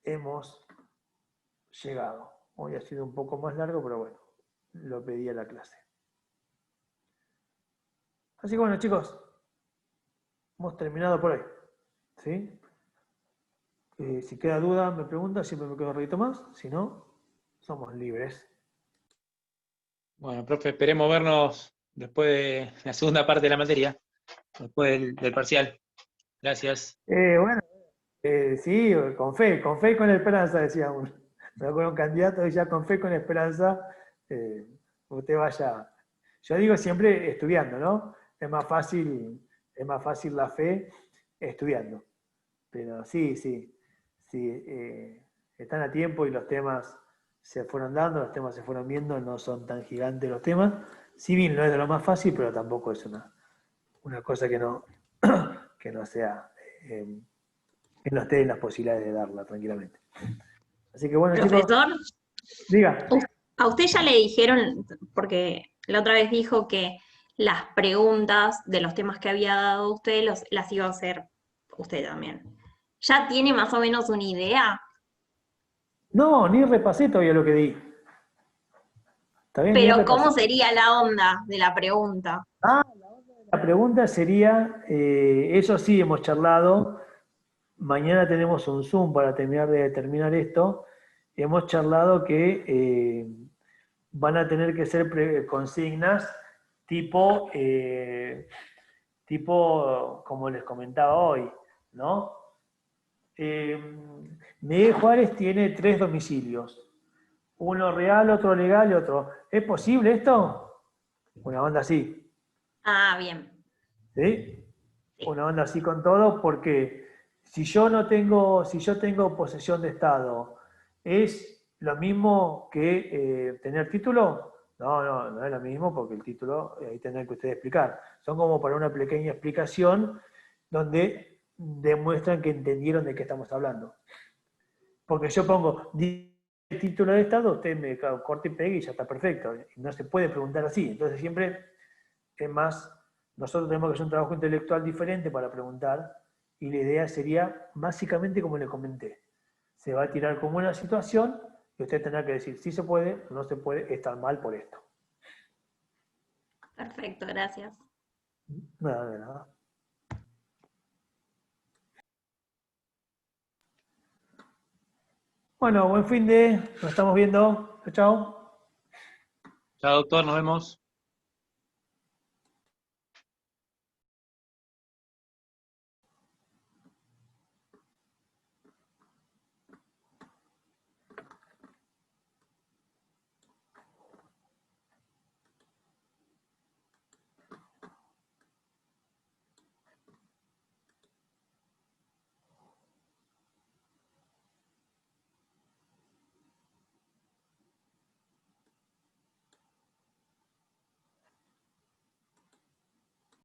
hemos llegado. Hoy ha sido un poco más largo, pero bueno, lo pedí a la clase. Así que bueno, chicos, hemos terminado por hoy. ¿Sí? Si queda duda, me pregunta, siempre me quedo un ratito más. Si no, somos libres. Bueno, profe, esperemos vernos después de la segunda parte de la materia, después del parcial. Gracias. Bueno, sí, con fe y con esperanza, decía uno. me acuerdo un candidato y ya con fe, con esperanza, usted vaya. Yo digo siempre estudiando, ¿no? Es más fácil la fe estudiando. Pero sí, están a tiempo y los temas se fueron dando, los temas se fueron viendo, no son tan gigantes los temas. Si bien no es de lo más fácil, pero tampoco es una cosa que no, que no sea, que no esté en las posibilidades de darla tranquilamente. Así que bueno, chicos, Profesor, diga. a usted ya le dijeron, porque la otra vez dijo que las preguntas de los temas que había dado usted las iba a hacer usted también. ¿Ya tiene más o menos una idea? No, ni repasé todavía lo que di. ¿Está bien? Ni Pero repasé. ¿cómo sería la onda de la pregunta? La pregunta sería, eso sí hemos charlado, mañana tenemos un Zoom para terminar de determinar esto, hemos charlado que van a tener que ser consignas tipo, como les comentaba hoy, ¿no? Miguel Juárez tiene 3 domicilios, uno real, otro legal y otro. ¿Es posible esto? Una onda así. Ah, bien. ¿Sí? Sí. Una onda así con todo, porque si yo tengo posesión de Estado, ¿es lo mismo que tener título? No es lo mismo, porque el título, ahí tendrán que ustedes explicar. Son como para una pequeña explicación donde demuestran que entendieron de qué estamos hablando. Porque yo pongo título de Estado, usted me corta y pega y ya está perfecto. Y no se puede preguntar así. Entonces siempre es más, nosotros tenemos que hacer un trabajo intelectual diferente para preguntar, y la idea sería básicamente como le comenté. Se va a tirar como una situación y usted tendrá que decir si se puede o no se puede, está mal por esto. Perfecto, gracias. Nada de nada. Bueno, buen fin de, nos estamos viendo. Chao, chao. Chao, doctor, nos vemos.